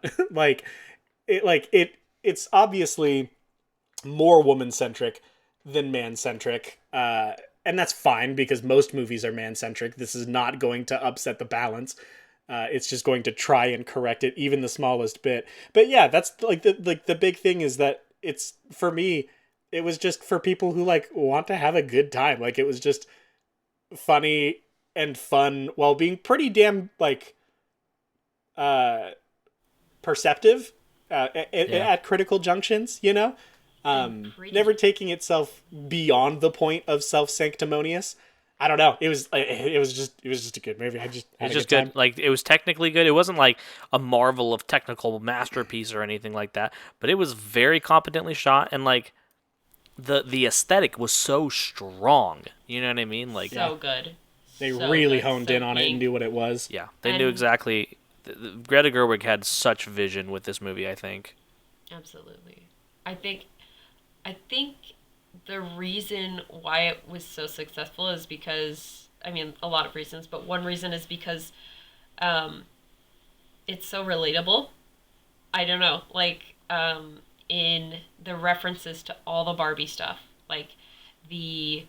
It's obviously more woman centric than man centric. And that's fine because most movies are man centric. This is not going to upset the balance. It's just going to try and correct it even the smallest bit. But yeah, that's the big thing is that it's, for me, it was just for people who want to have a good time. It was just funny and fun while being pretty damn perceptive at critical junctions, you know? Never taking itself beyond the point of self-sanctimonious. I don't know. It was just a good movie. I just had a good time. Good. It was technically good. It wasn't a marvel of technical masterpiece or anything like that, but it was very competently shot, and the aesthetic was so strong. You know what I mean? So good. They really honed in on it and knew what it was. Yeah, they knew exactly. Greta Gerwig had such vision with this movie, I think. Absolutely. I think the reason why it was so successful is because, a lot of reasons, but one reason is because it's so relatable. I don't know, in the references to all the Barbie stuff, the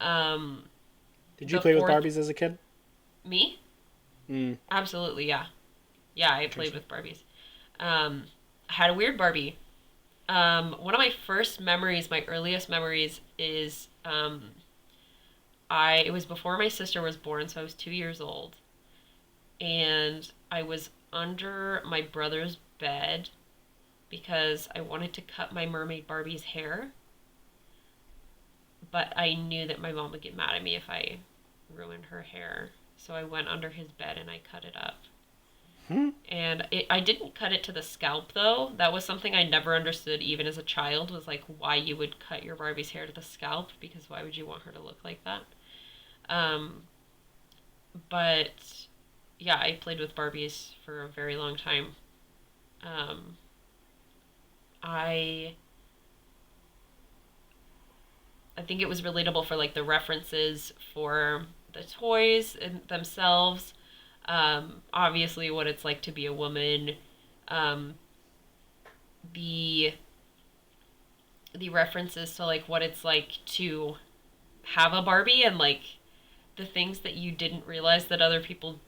Did you play with Barbies as a kid? Me? Absolutely, yeah. Yeah, I played with Barbies. I had a weird Barbie. One of my first memories, my earliest memories, is it was before my sister was born, so I was 2 years old, and I was under my brother's bed because I wanted to cut my mermaid Barbie's hair, but I knew that my mom would get mad at me if I ruined her hair, so I went under his bed and I cut it up. And I didn't cut it to the scalp, though. That was something I never understood, even as a child, was why you would cut your Barbie's hair to the scalp, because why would you want her to look like that? But yeah, I played with Barbies for a very long time. I think it was relatable for the references for the toys themselves, obviously what it's like to be a woman, the references to like what it's like to have a Barbie, and like the things that you didn't realize that other people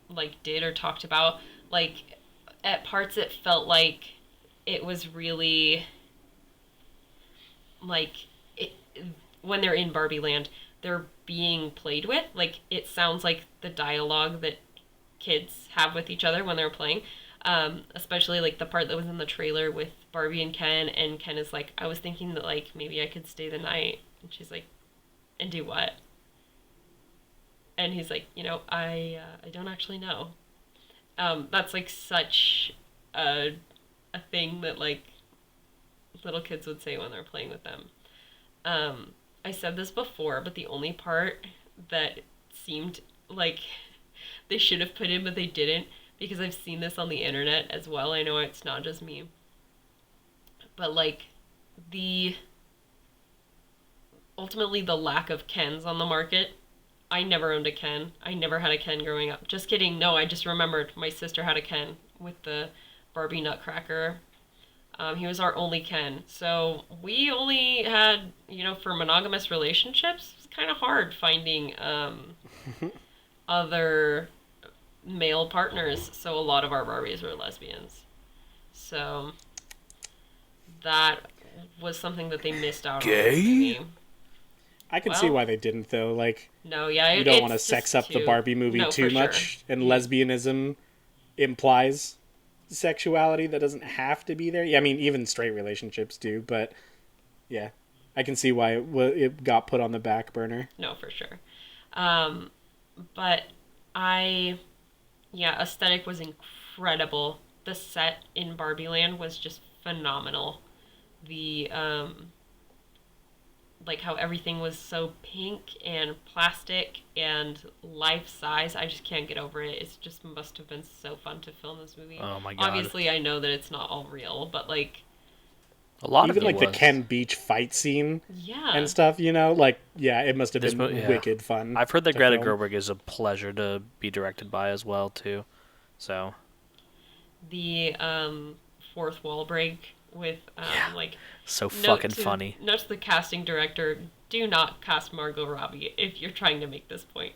like did or talked about. Like at parts it felt like it was really like it, when they're in Barbie Land, they're being played with. Like it sounds like the dialogue that kids have with each other when they're playing. Especially like the part that was in the trailer with Barbie and Ken is like, I was thinking that like maybe I could stay the night, and she's like, and do what? And he's like, I don't actually know. That's like such a thing that like little kids would say when they're playing with them. I said this before, but the only part that seemed like they should have put in but they didn't, because I've seen this on the internet as well. I know it's not just me. But like ultimately the lack of Kens on the market. I never owned a Ken. I never had a Ken growing up. Just kidding. No, I just remembered my sister had a Ken with the Barbie Nutcracker. He was our only Ken. So we only had, for monogamous relationships, it's kind of hard finding other male partners. So a lot of our Barbies were lesbians. So that was something that they missed out on. Gay? I can see why they didn't, though. Like, no, yeah, you don't want to sex up the Barbie movie too much, sure. And lesbianism implies sexuality that doesn't have to be there. Yeah, I mean, even straight relationships do, but yeah, I can see why it got put on the back burner. No, for sure. But aesthetic was incredible. The set in Barbie Land was just phenomenal. The like how everything was so pink and plastic and life size. I just can't get over it. It just must have been so fun to film this movie. Oh my god. Obviously, I know that it's not all real, but like a lot even of it like was. the Ken Beach fight scene, yeah, and stuff. Like it must have been wicked fun. I've heard that Greta Gerwig is a pleasure to be directed by as well too. So the fourth wall break with like so fucking funny. Note to the casting director: do not cast Margot Robbie if you're trying to make this point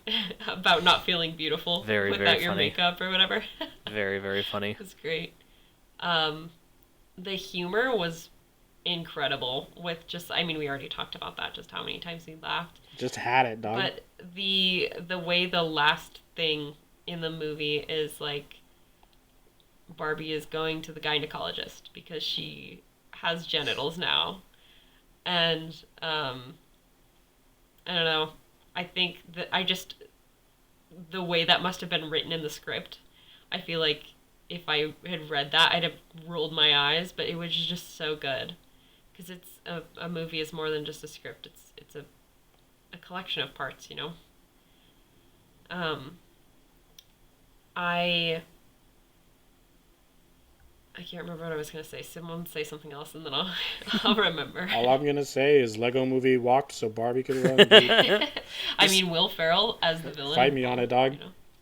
about not feeling beautiful without your makeup or whatever. Very, very funny. It was great. The humor was incredible with we already talked about that, just how many times we laughed. Just had it, dog. But the way the last thing in the movie is like Barbie is going to the gynecologist because she has genitals now. And I don't know. I think that the way that must have been written in the script, I feel like if I had read that, I'd have rolled my eyes, but it was just so good. Because it's a movie is more than just a script. It's a collection of parts, I can't remember what I was going to say. Someone say something else and then I'll remember. All I'm going to say is Lego Movie walked so Barbie could run. I mean, Will Ferrell as the villain. Fight me on it, dog.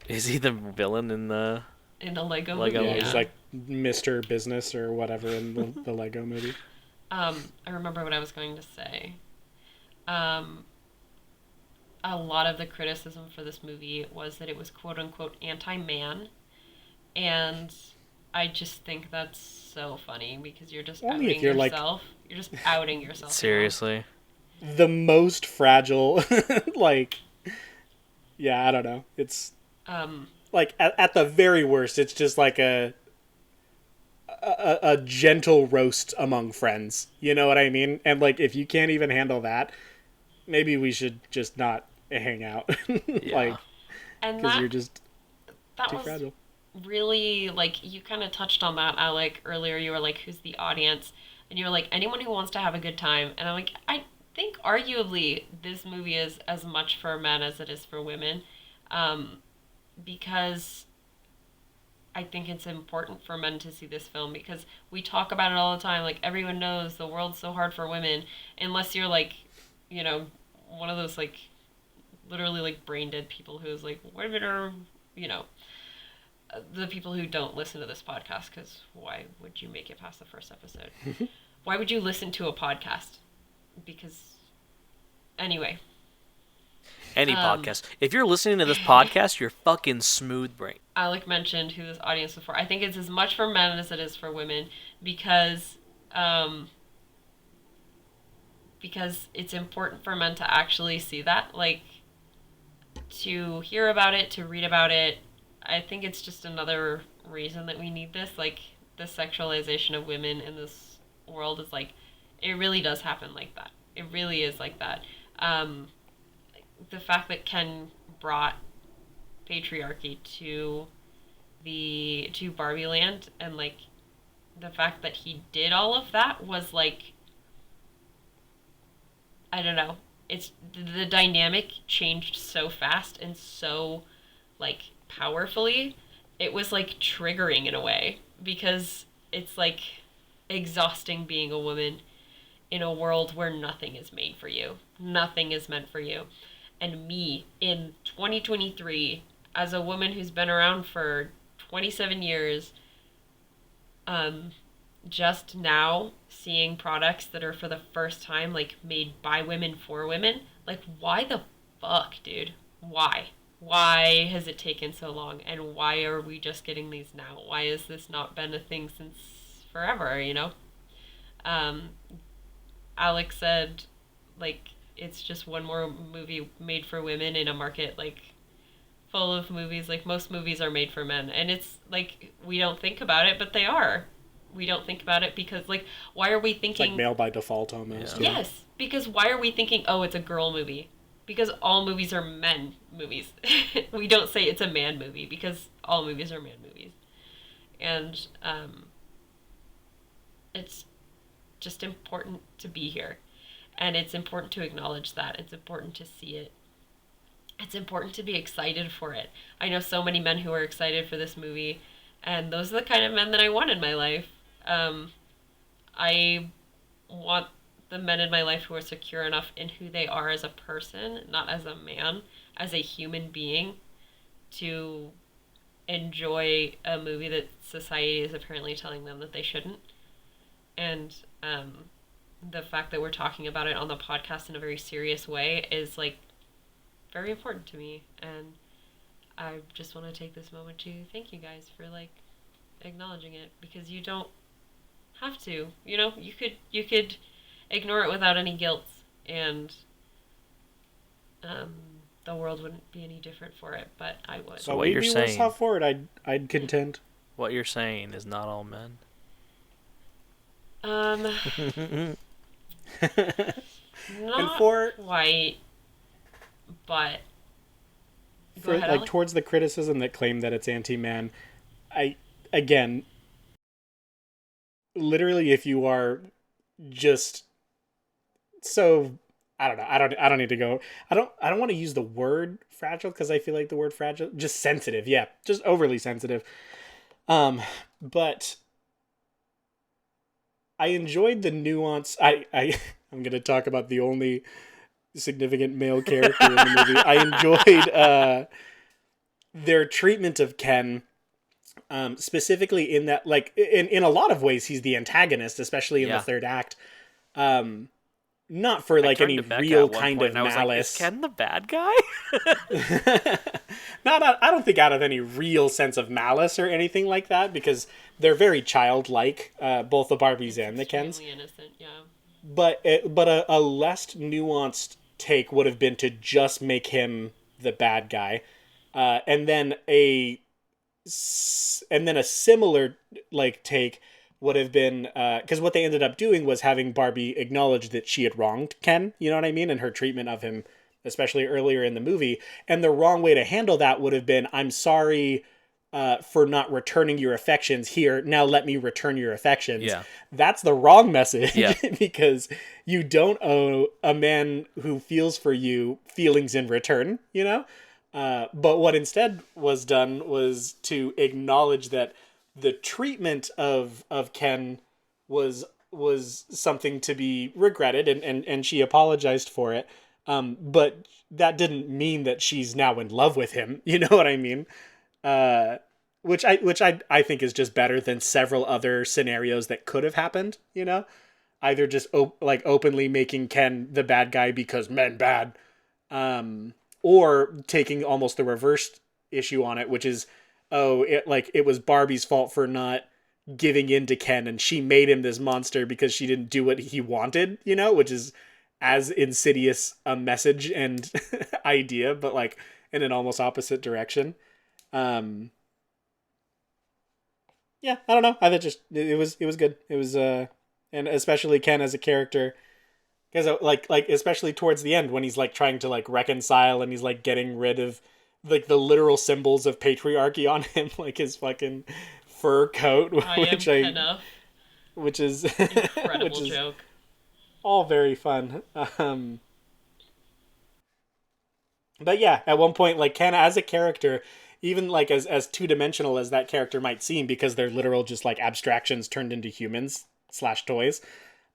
Is he the villain in the Lego movie? Yeah, he's like Mr. Business or whatever in the Lego movie. I remember what I was going to say. A lot of the criticism for this movie was that it was quote-unquote anti-man, and I just think that's so funny because you're just outing yourself. You're just outing yourself. Seriously. The most fragile, I don't know. It's like at the very worst, it's just like a gentle roast among friends. You know what I mean? And like, if you can't even handle that, maybe we should just not hang out. Because you're just too fragile. Really, like, you kind of touched on that, Alec, earlier. You were like, who's the audience? And you were like, anyone who wants to have a good time. And I'm like, I think arguably this movie is as much for men as it is for women. Because I think it's important for men to see this film because we talk about it all the time. Like, everyone knows the world's so hard for women. Unless you're like, one of those like literally like brain dead people who's like, women are, you know, the people who don't listen to this podcast, because why would you make it past the first episode? Why would you listen to a podcast? Because, anyway. Any podcast. If you're listening to this podcast, you're fucking smooth brain. Alec mentioned who this audience was for. I think it's as much for men as it is for women, because it's important for men to actually see that, like, to hear about it, to read about it. I think it's just another reason that we need this. Like, the sexualization of women in this world is like, it really does happen like that. It really is like that. The fact that Ken brought patriarchy to Barbie Land, and like the fact that he did all of that was like, I don't know. It's the dynamic changed so fast and so like powerfully. It was like triggering in a way, because it's like exhausting being a woman in a world where nothing is made for you. Nothing is meant for you. And me in 2023, as a woman who's been around for 27 years, just now seeing products that are for the first time like made by women for women, like, why the fuck, dude? Why has it taken so long, and why are we just getting these now? Why has this not been a thing since forever, you know? Alex said, like, it's just one more movie made for women in a market like full of movies. Like, most movies are made for men, and it's like, we don't think about it, but they are. We don't think about it because, like, why are we thinking... It's like male by default almost. Yeah. Yes, because why are we thinking, oh, it's a girl movie? Because all movies are men movies. We don't say it's a man movie, because all movies are man movies. And it's just important to be here. And it's important to acknowledge that. It's important to see it. It's important to be excited for it. I know so many men who are excited for this movie, and those are the kind of men that I want in my life. I want the men in my life who are secure enough in who they are as a person, not as a man, as a human being, to enjoy a movie that society is apparently telling them that they shouldn't. And the fact that we're talking about it on the podcast in a very serious way is, like, very important to me. And I just want to take this moment to thank you guys for, like, acknowledging it, because you don't have to, you know. You could ignore it without any guilt, and the world wouldn't be any different for it, but I would. So what you're saying, how for it, I'd contend. What you're saying is not all men. Not quite, but for ahead, like, towards the criticism that claimed that it's anti-man, again, literally, if you are just so, I don't know, I don't need to go, I don't want to use the word fragile, because I feel like the word fragile, just sensitive, yeah, just overly sensitive, but I enjoyed the nuance. I'm going to talk about the only significant male character in the movie. I enjoyed their treatment of Ken, specifically in that, like, in a lot of ways, he's the antagonist, especially in the third act. Not for, like, any real kind of malice. Like, is Ken the bad guy? I don't think out of any real sense of malice or anything like that, because they're very childlike, both the Barbies and the Kens. Innocent, yeah. But a less nuanced take would have been to just make him the bad guy, and then a similar, like, take would have been, because what they ended up doing was having Barbie acknowledge that she had wronged Ken, you know what I mean, and her treatment of him, especially earlier in the movie. And the wrong way to handle that would have been, I'm sorry for not returning your affections. Here, now let me return your affections. Yeah. That's the wrong message, yeah. Because you don't owe a man who feels for you feelings in return, you know? But what instead was done was to acknowledge that the treatment of Ken was something to be regretted, and she apologized for it. But that didn't mean that she's now in love with him. You know what I mean? Which I think is just better than several other scenarios that could have happened. You know, either just openly making Ken the bad guy because men bad, or taking almost the reverse issue on it, which is, it was Barbie's fault for not giving in to Ken, and she made him this monster because she didn't do what he wanted. You know, which is as insidious a message and idea, but like in an almost opposite direction. Yeah, I don't know. I thought it was good. It was and especially Ken as a character, because like especially towards the end when he's like trying to like reconcile and he's like getting rid of like the literal symbols of patriarchy on him, like his fucking fur coat, which is incredible which is joke. All very fun. But yeah, at one point, like Ken as a character, even like as two-dimensional as that character might seem, because they're literal just like abstractions turned into humans / toys.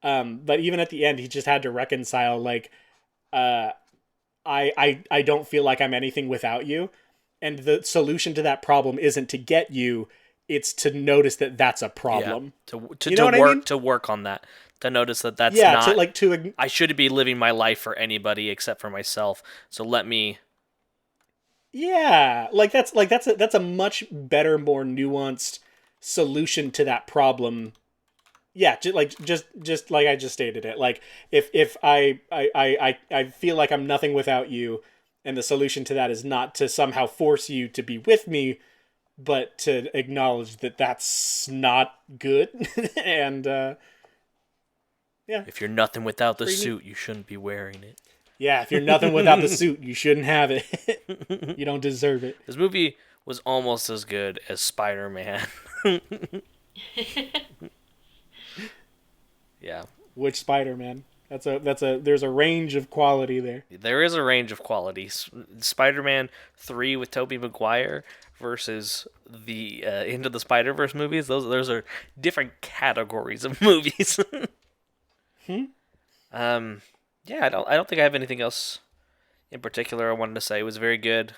But even at the end, he just had to reconcile like, I don't feel like I'm anything without you, and the solution to that problem isn't to get you, it's to notice that that's a problem. Yeah. To work on that. To notice that that's not... I shouldn't be living my life for anybody except for myself. So let me... Yeah, that's a much better, more nuanced solution to that problem. Yeah, just like I just stated it. Like if I feel like I'm nothing without you, and the solution to that is not to somehow force you to be with me, but to acknowledge that that's not good. And yeah. If you're nothing without the suit, you shouldn't be wearing it. Yeah, if you're nothing without the suit, you shouldn't have it. You don't deserve it. This movie was almost as good as Spider-Man. Yeah. Which Spider-Man? There's a range of quality there. There is a range of quality. Spider-Man 3 with Tobey Maguire versus the Into the Spider-Verse movies. Those are different categories of movies. Yeah, I don't think I have anything else in particular I wanted to say. It was very good,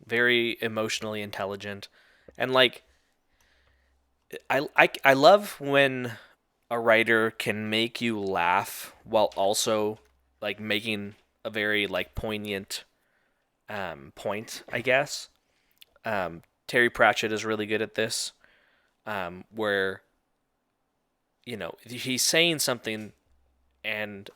very emotionally intelligent, and like I love when a writer can make you laugh while also like making a very like poignant point, I guess. Terry Pratchett is really good at this, where he's saying something and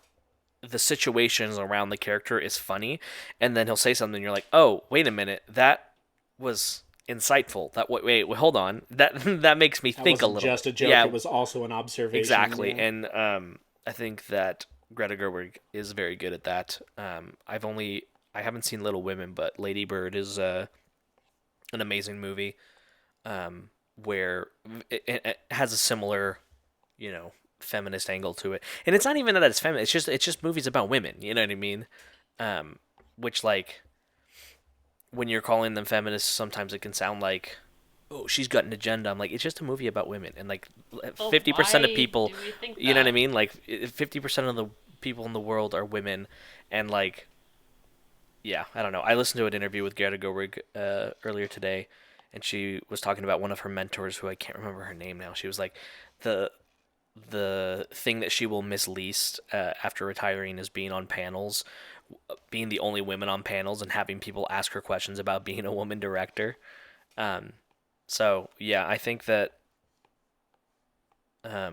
the situations around the character is funny, and then he'll say something and you're like, oh, wait a minute, that was insightful. That wait, hold on, that makes me think a little. Just a joke. Yeah, it was also an observation. Exactly, yeah. And I think that Greta Gerwig is very good at that. I haven't seen Little Women, but Lady Bird is an amazing movie, where it has a similar, feminist angle to it, and it's not even that it's feminist. It's just movies about women. You know what I mean? Which like when you're calling them feminists, sometimes it can sound like, oh, she's got an agenda. I'm like, it's just a movie about women, and like 50% of people, you know what I mean? Like 50% of the people in the world are women, and like, yeah, I don't know. I listened to an interview with Greta Gerwig earlier today, and she was talking about one of her mentors, who I can't remember her name now. She was like, the thing that she will miss least after retiring is being on panels, being the only woman on panels, and having people ask her questions about being a woman director. So yeah, I think that I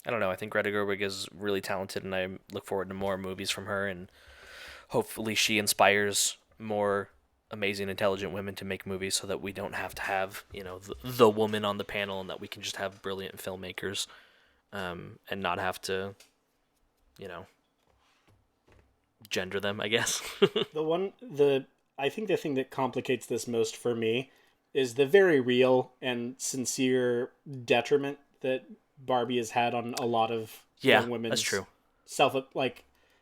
don't know. I think Greta Gerwig is really talented, and I look forward to more movies from her, and hopefully she inspires more amazing, intelligent women to make movies, so that we don't have to have the woman on the panel, and that we can just have brilliant filmmakers. And not have to, gender them, I guess. I think the thing that complicates this most for me is the very real and sincere detriment that Barbie has had on a lot of young women's that's true.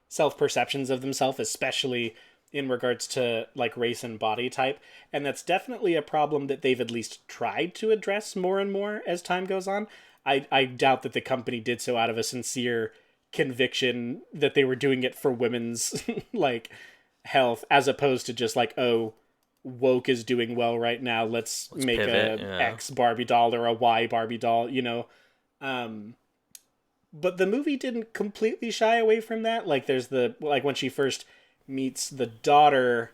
self-perceptions of themselves, especially in regards to like race and body type. And that's definitely a problem that they've at least tried to address more and more as time goes on. I doubt that the company did so out of a sincere conviction that they were doing it for women's like health, as opposed to just like, oh, woke is doing well right now, let's make pivot, a X Barbie doll or a Y Barbie doll, you know. But the movie didn't completely shy away from that. Like there's the, like when she first meets the daughter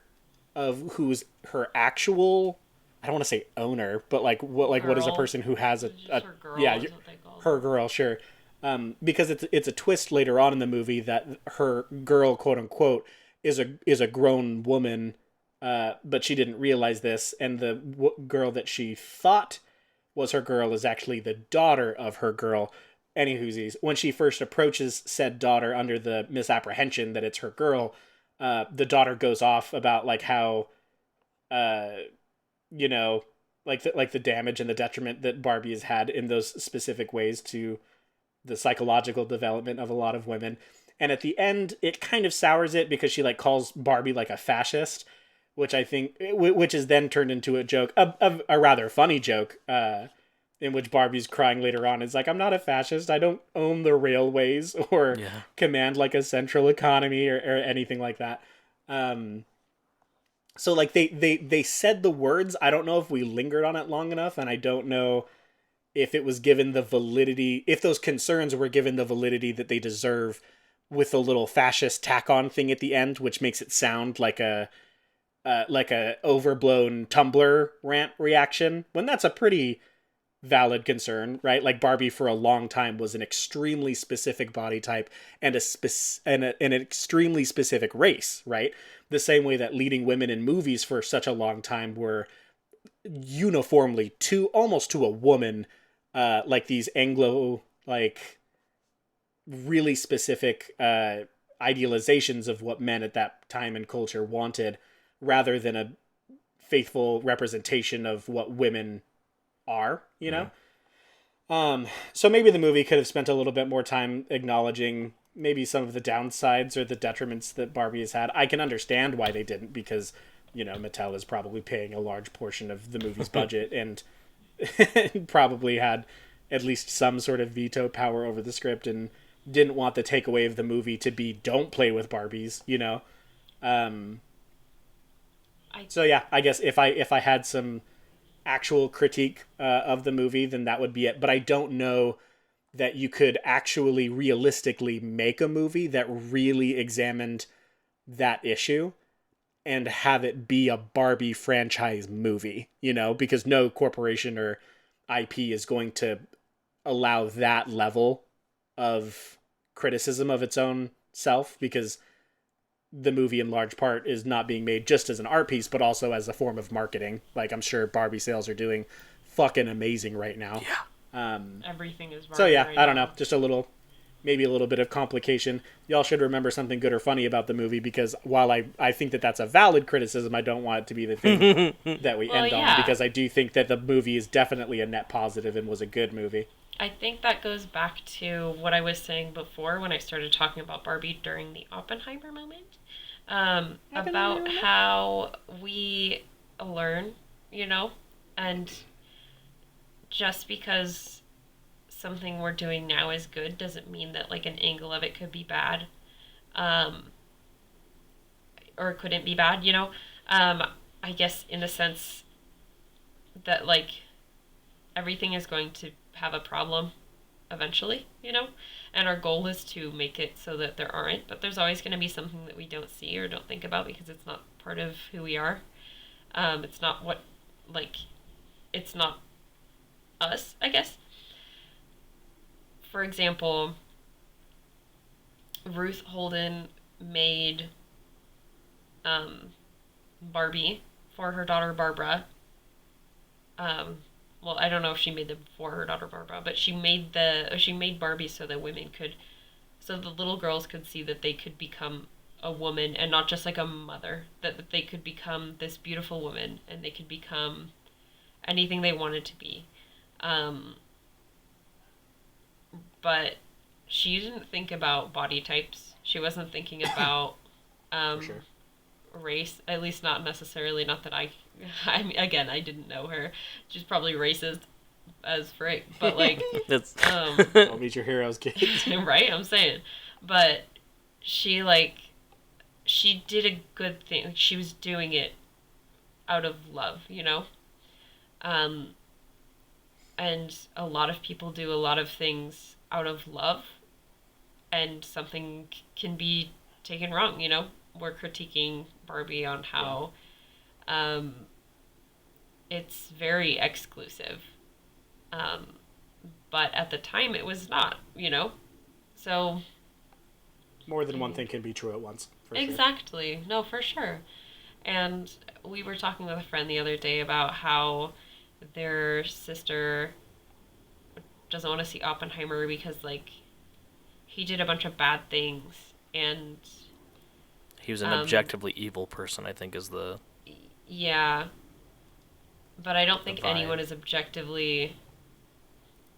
of who's her actual, I don't want to say owner, but like what is a person who has a her girl, yeah, is what they call her girl, sure. Because it's a twist later on in the movie that her girl, quote unquote, is a grown woman, but she didn't realize this, and the girl that she thought was her girl is actually the daughter of her girl. Anywhoosies, when she first approaches said daughter under the misapprehension that it's her girl, the daughter goes off about like how, you know, like the damage and the detriment that Barbie has had in those specific ways to the psychological development of a lot of women. And at the end, it kind of sours it because she like calls Barbie like a fascist, which I think, which is then turned into a joke, a rather funny joke, in which Barbie's crying later on. It's like, I'm not a fascist. I don't own the railways or command like a central economy or anything like that. So like they said the words. I don't know if we lingered on it long enough, and I don't know if it was given the validity, if those concerns were given the validity that they deserve with a little fascist tack on thing at the end, which makes it sound like a overblown Tumblr rant reaction, when that's a pretty valid concern, right? Like Barbie for a long time was an extremely specific body type and an extremely specific race, right? The same way that leading women in movies for such a long time were uniformly almost to a woman, like these Anglo, like really specific idealizations of what men at that time and culture wanted, rather than a faithful representation of what women are, you know? So maybe the movie could have spent a little bit more time acknowledging maybe some of the downsides or the detriments that Barbie has had. I can understand why they didn't, because, you know, Mattel is probably paying a large portion of the movie's budget and probably had at least some sort of veto power over the script and didn't want the takeaway of the movie to be don't play with Barbies, you know? So yeah, I guess if I had some actual critique of the movie, then that would be it. But I don't know that you could actually realistically make a movie that really examined that issue and have it be a Barbie franchise movie, you know, because no corporation or IP is going to allow that level of criticism of its own self, because the movie in large part is not being made just as an art piece, but also as a form of marketing. Like, I'm sure Barbie sales are doing fucking amazing right now. Yeah. Everything is Barbie. So yeah, right I don't now. know. Just maybe a little bit of complication. Y'all should remember something good or funny about the movie, because while I think that that's a valid criticism, I don't want it to be the thing that we end on, because I do think that the movie is definitely a net positive and was a good movie. I think that goes back to what I was saying before when I started talking about Barbie during the Oppenheimer moment. About how we learn, you know, and just because something we're doing now is good doesn't mean that like an angle of it could be bad, or it couldn't be bad, you know. I guess in the sense that like everything is going to have a problem eventually, you know, and our goal is to make it so that there aren't, but there's always going to be something that we don't see or don't think about because it's not part of who we are. It's not what, like, it's not us, I guess. For example, Ruth Holden made Barbie for her daughter Barbara. Well, I don't know if she made them for her daughter Barbara, but she made Barbie so that so the little girls could see that they could become a woman and not just like a mother, that they could become this beautiful woman and they could become anything they wanted to be. But she didn't think about body types. She wasn't thinking about sure. race, at least not necessarily. Not that I mean, again, I didn't know her. She's probably racist as frick, but like That's Don't meet your heroes, kids. right, I'm saying, but she she did a good thing. Like, she was doing it out of love, you know? Um, and a lot of people do a lot of things out of love, and something can be taken wrong, you know? We're critiquing Barbie on how it's very exclusive. Um, but at the time, it was not, you know? So. More than one thing can be true at once. Exactly. Sure. No, for sure. And we were talking with a friend the other day about how their sister doesn't want to see Oppenheimer because, like, he did a bunch of bad things, and he was an objectively evil person, I think, is the... Yeah. But I don't think anyone is objectively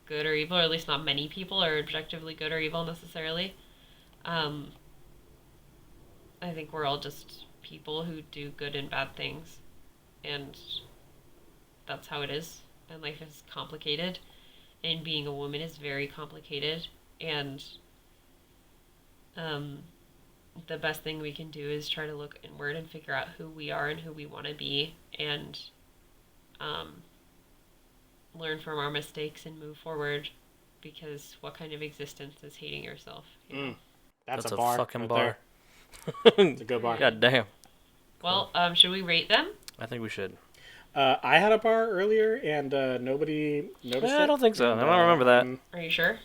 good or evil, or at least not many people are objectively good or evil necessarily. I think we're all just people who do good and bad things, and that's how it is. And life is complicated, and being a woman is very complicated, and the best thing we can do is try to look inward and figure out who we are and who we want to be, and learn from our mistakes and move forward, because what kind of existence is hating yourself? You know? That's a bar fucking right bar. There. It's a good bar. God damn. Well, should we rate them? I think we should. I had a bar earlier, and nobody noticed it. I don't think so. And, I don't remember that. Are you sure?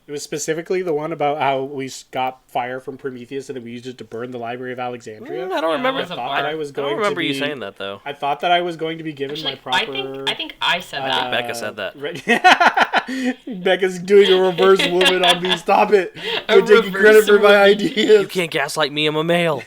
It was specifically the one about how we got fire from Prometheus and then we used it to burn the Library of Alexandria. I don't remember. I don't remember you saying that, though. I thought that I was going to be given Actually, my proper... I think I said that. Becca said that. Becca's doing a reverse woman on me. Stop it. You're taking credit for my ideas. You can't gaslight me. I'm a male.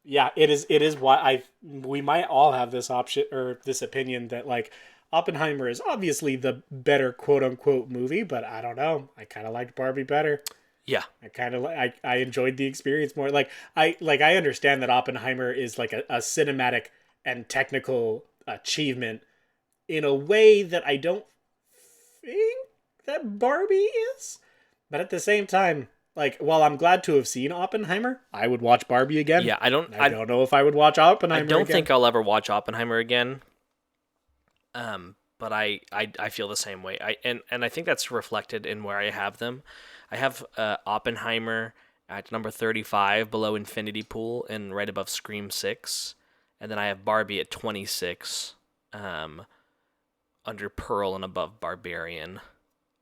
Yeah, it is why we might all have this option or this opinion that, like, Oppenheimer is obviously the better quote unquote movie, but I don't know. I kind of liked Barbie better. Yeah. I enjoyed the experience more. I understand that Oppenheimer is like a cinematic and technical achievement in a way that I don't think that Barbie is. But at the same time, like, while I'm glad to have seen Oppenheimer, I would watch Barbie again. Yeah, I don't know if I would watch Oppenheimer again. I don't again. think I'll ever watch Oppenheimer again. But I feel the same way. I think that's reflected in where I have them. I have Oppenheimer at number 35 below Infinity Pool and right above Scream 6. And then I have Barbie at 26 under Pearl and above Barbarian.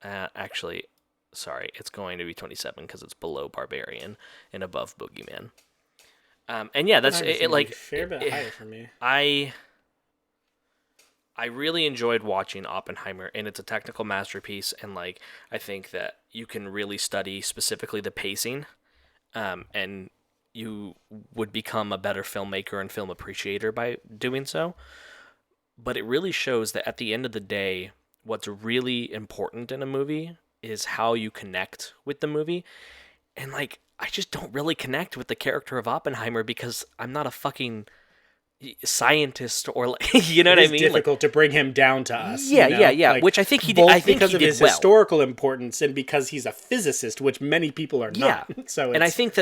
Actually, sorry, it's going to be 27 because it's below Barbarian and above Boogeyman. And yeah, that's it. Like, a fair bit higher for me. I really enjoyed watching Oppenheimer, and it's a technical masterpiece, and like I think that you can really study specifically the pacing, and you would become a better filmmaker and film appreciator by doing so. But it really shows that at the end of the day, what's really important in a movie is how you connect with the movie. And like, I just don't really connect with the character of Oppenheimer because I'm not a fucking scientist or like, you know what I mean? It's difficult to bring him down to us. Yeah, you know? yeah. Like, which I think he did. I think because he of did his well. historical importance and because he's a physicist, which many people are not. So, and I think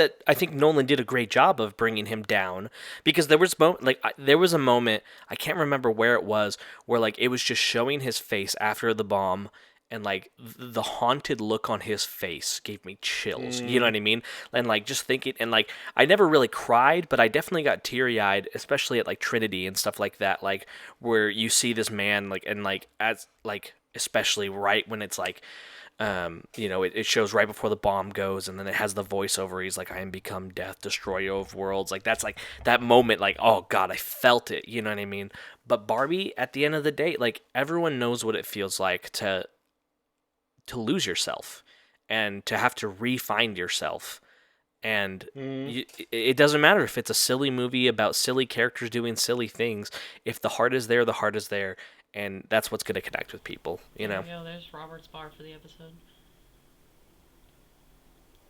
Nolan did a great job of bringing him down because there was a moment I can't remember where it was where like it was just showing his face after the bomb. And, like, the haunted look on his face gave me chills. You know what I mean? And, like, just thinking... And, like, I never really cried, but I definitely got teary-eyed, especially at, like, Trinity and stuff like that. Like, where you see this man, like, and, like, as... Like, especially right when it's, like... you know, it shows right before the bomb goes, and then it has the voiceover. He's like, I am become death, destroyer of worlds. Like, that's, like, that moment, like, oh, God, I felt it. You know what I mean? But Barbie, at the end of the day, like, everyone knows what it feels like to lose yourself and to have to re-find yourself. And it doesn't matter if it's a silly movie about silly characters doing silly things. If the heart is there, the heart is there. And that's what's going to connect with people, you know? Yeah, there's Robert's bar for the episode.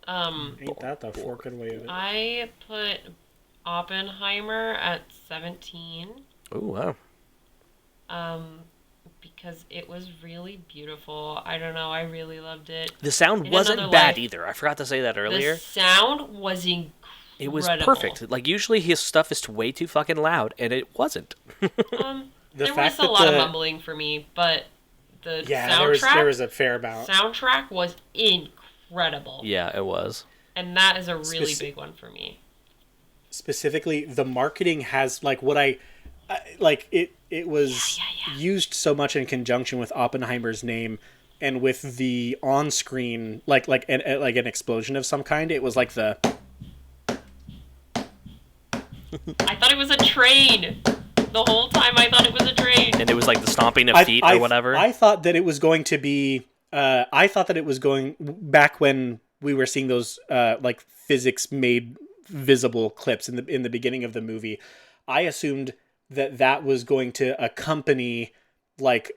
Ain't that the forking way of it? I put Oppenheimer at 17. Oh, wow. because it was really beautiful. I don't know. I really loved it. The sound wasn't bad either. I forgot to say that earlier. The sound was incredible. It was perfect. Like, usually his stuff is way too fucking loud, and it wasn't. There was a lot of mumbling for me, but the soundtrack... there was a fair amount. Soundtrack was incredible. Yeah, it was. And that is a really big one for me. Specifically, the marketing has, like, what I like, it was used so much in conjunction with Oppenheimer's name and with the on-screen, like an explosion of some kind. It was like the... I thought it was a train. The whole time I thought it was a train. And it was like the stomping of feet or whatever. I thought that it was going to be... I thought that it was going... Back when we were seeing those like physics-made visible clips in the beginning of the movie, I assumed that was going to accompany like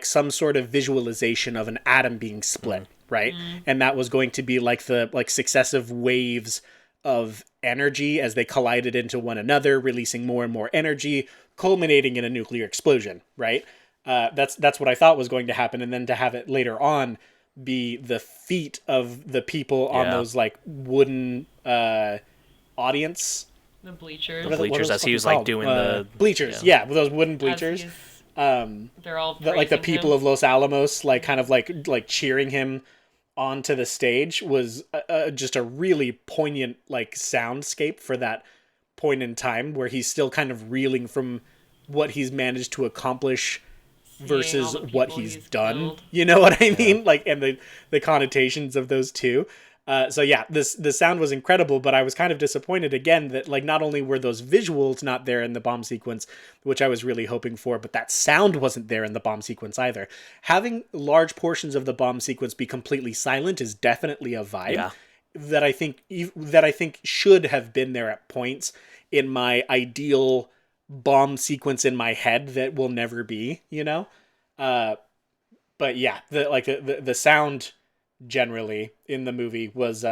some sort of visualization of an atom being split, right? And that was going to be like the successive waves of energy as they collided into one another, releasing more and more energy, culminating in a nuclear explosion, right? That's what I thought was going to happen, and then to have it later on be the feet of the people on those like wooden audience. The bleachers. The bleachers, as he was like doing the bleachers. Yeah, with those wooden bleachers. They're all like the people of Los Alamos, like kind of like cheering him onto the stage was just a really poignant like soundscape for that point in time where he's still kind of reeling from what he's managed to accomplish versus what he's done. Killed. You know what I mean? Like, and the connotations of those two. So yeah, the sound was incredible, but I was kind of disappointed again that like not only were those visuals not there in the bomb sequence, which I was really hoping for, but that sound wasn't there in the bomb sequence either. Having large portions of the bomb sequence be completely silent is definitely a vibe that I think should have been there at points in my ideal bomb sequence in my head that will never be, you know? But yeah, the sound generally in the movie was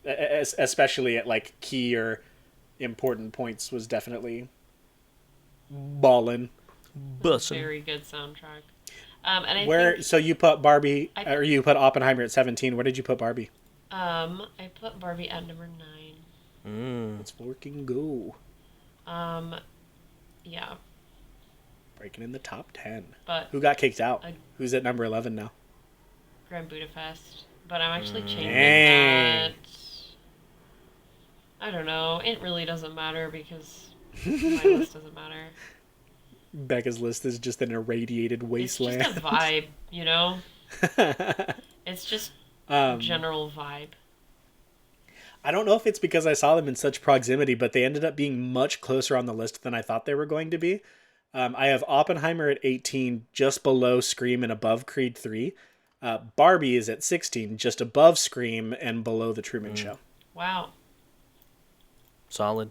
especially at like key or important points was definitely ballin'. Very good soundtrack. And I think, so you put Barbie or you put Oppenheimer at 17. Where did you put Barbie? I put Barbie at number 9. Let's fucking go. Yeah. Breaking in the top 10. But who got kicked out? Who's at number 11 now? Grand Budapest. But I'm actually changing that. I don't know. It really doesn't matter because my list doesn't matter. Becca's list is just an irradiated wasteland. It's just a vibe, you know? It's just general vibe. I don't know if it's because I saw them in such proximity, but they ended up being much closer on the list than I thought they were going to be. I have Oppenheimer at 18, just below Scream and above Creed 3. Barbie is at 16, just above Scream and below The Truman Show. Wow. Solid.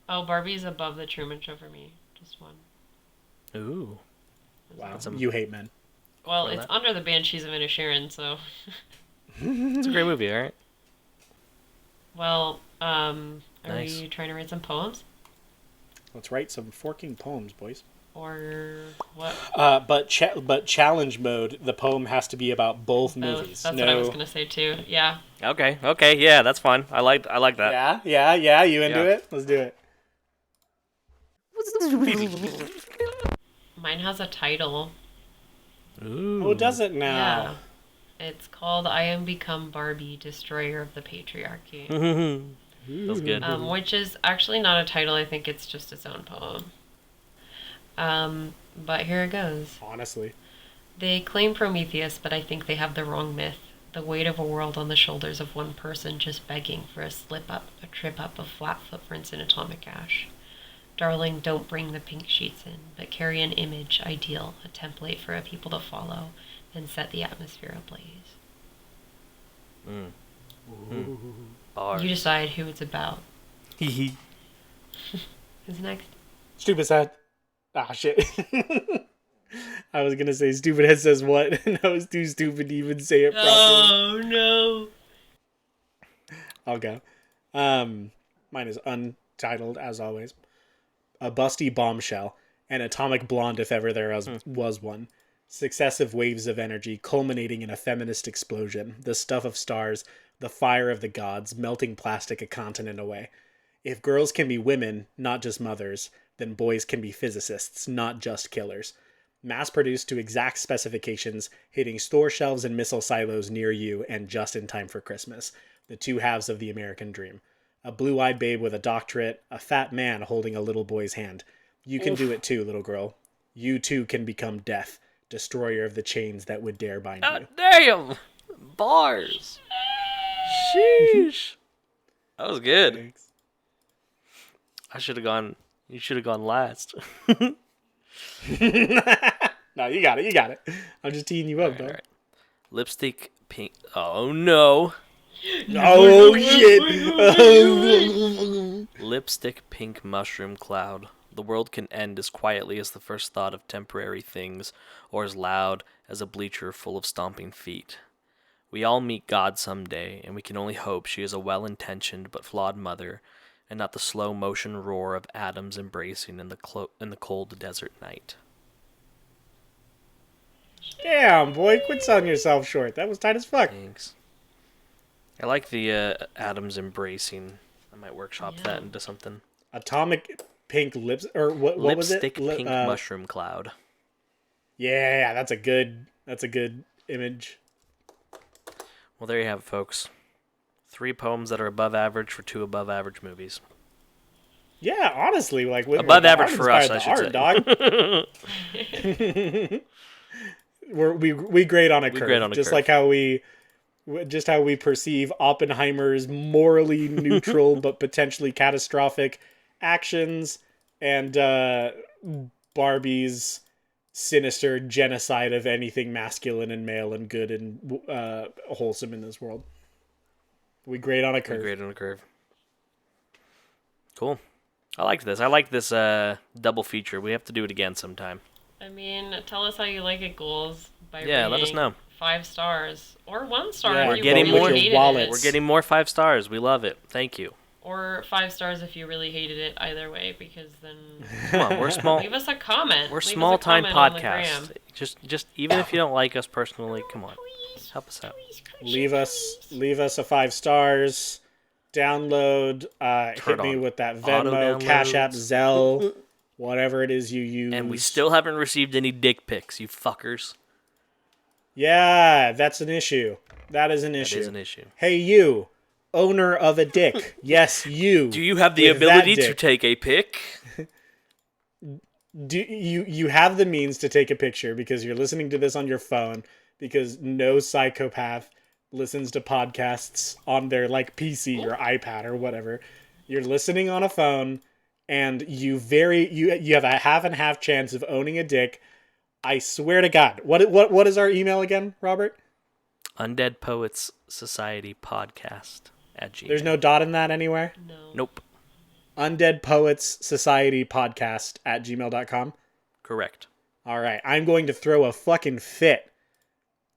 Oh, Barbie's above The Truman Show for me. Just one. Ooh. Wow. You hate men. Well, it's under the Banshees of Inisherin, so... It's a great movie, alright? Well, are we trying to write some poems? Let's write some forking poems, boys. Or what? But challenge mode, the poem has to be about both movies. That's what I was gonna say too. Yeah. Okay, yeah, that's fine. I like that. Yeah. You into it? Let's do it. Mine has a title. Ooh. Oh, does it now? Yeah. It's called "I Am Become Barbie, Destroyer of the Patriarchy." That's good. Which is actually not a title. I think it's just its own poem. But here it goes. Honestly. They claim Prometheus, but I think they have the wrong myth. The weight of a world on the shoulders of one person just begging for a slip up, a trip up of flat footprints in atomic ash. Darling, don't bring the pink sheets in, but carry an image, ideal, a template for a people to follow, and set the atmosphere ablaze. You decide who it's about. Who's next? Stupid head. Ah, shit. I was gonna say stupid head says what, and I was too stupid to even say it properly. Oh, no. I'll go. Mine is untitled, as always. A busty bombshell. An atomic blonde if ever there was one. Successive waves of energy culminating in a feminist explosion. The stuff of stars, the fire of the gods, melting plastic a continent away. If girls can be women, not just mothers, then boys can be physicists, not just killers. Mass-produced to exact specifications, hitting store shelves and missile silos near you, and just in time for Christmas. The two halves of the American dream. A blue-eyed babe with a doctorate, a fat man holding a little boy's hand. You can do it too, little girl. You too can become death, destroyer of the chains that would dare bind you. Damn! Bars! Sheesh! That was good. Thanks. I should have gone... You should have gone last. No, you got it. I'm just teeing you up, though. Right. Lipstick pink... Oh, no. Oh, shit. Lipstick pink mushroom cloud. The world can end as quietly as the first thought of temporary things, or as loud as a bleacher full of stomping feet. We all meet God someday, and we can only hope she is a well-intentioned but flawed mother, and not the slow-motion roar of atoms embracing in the cold desert night. Damn, boy, quit selling yourself short. That was tight as fuck. Thanks. I like the atoms embracing. I might workshop that into something. Atomic pink lips, or what was it? Lipstick pink mushroom cloud. Yeah, that's a good image. Well, there you have it, folks. 3 poems that are above average for 2 above average movies. Yeah, honestly, like above average for us, I should say. Dog. we grade on a curve, just like how we perceive Oppenheimer's morally neutral but potentially catastrophic actions, and Barbie's sinister genocide of anything masculine and male and good and wholesome in this world. We grade on a curve. Cool. I like this. I like this double feature. We have to do it again sometime. I mean, tell us how you like it, Ghouls, by let us know. 5 stars or 1 star. Yeah, if we're you getting really more. hated it. We're getting more 5 stars. We love it. Thank you. Or 5 stars if you really hated it. Either way, because then come on, we're small. Leave us a comment. We're small time podcast. Just even if you don't like us personally, come on, help us out. Leave us a 5 stars. Download. Hit me with that Venmo, Cash App, Zelle, whatever it is you use. And we still haven't received any dick pics, you fuckers. Yeah, that's an issue. That is an issue. That is an issue. Hey, you, owner of a dick. Yes, you. Do you have the ability to take a pic? Do you have the means to take a picture because you're listening to this on your phone, because no psychopath listens to podcasts on their PC or iPad or whatever. You're listening on a phone, and you have a half and half chance of owning a dick. I swear to God. What is our email again, Robert? undeadpoetssocietypodcast @gmail.com. There's no dot in that anywhere? No. Nope. undeadpoetssocietypodcast @gmail.com. Correct. All right. I'm going to throw a fucking fit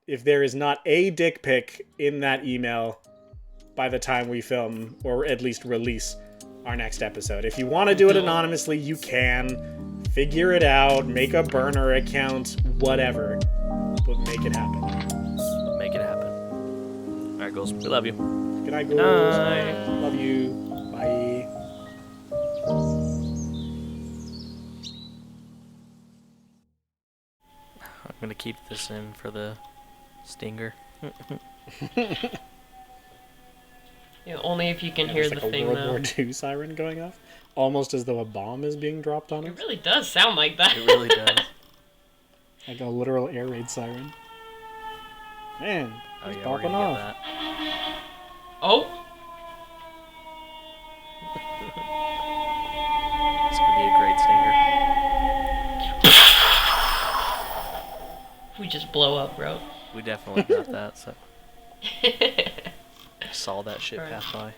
if there is not a dick pic in that email by the time we film, or at least release, our next episode. If you want to do it anonymously, you can. Figure it out. Make a burner account. Whatever. But make it happen. Make it happen. All right, girls. We love you. Good night, girls. Night. Love you. Bye. I'm going to keep this in for the stinger. Only if you can hear the thing, a World though. War II siren going off, almost as though a bomb is being dropped on It us. really does sound like that. It really does. Like a literal air raid siren. Man, Oh it's yeah, we're popping gonna off. get that. Oh, It's gonna be a great stinger. we just blow up, bro. We definitely got that. So I saw that shit Right. pass by.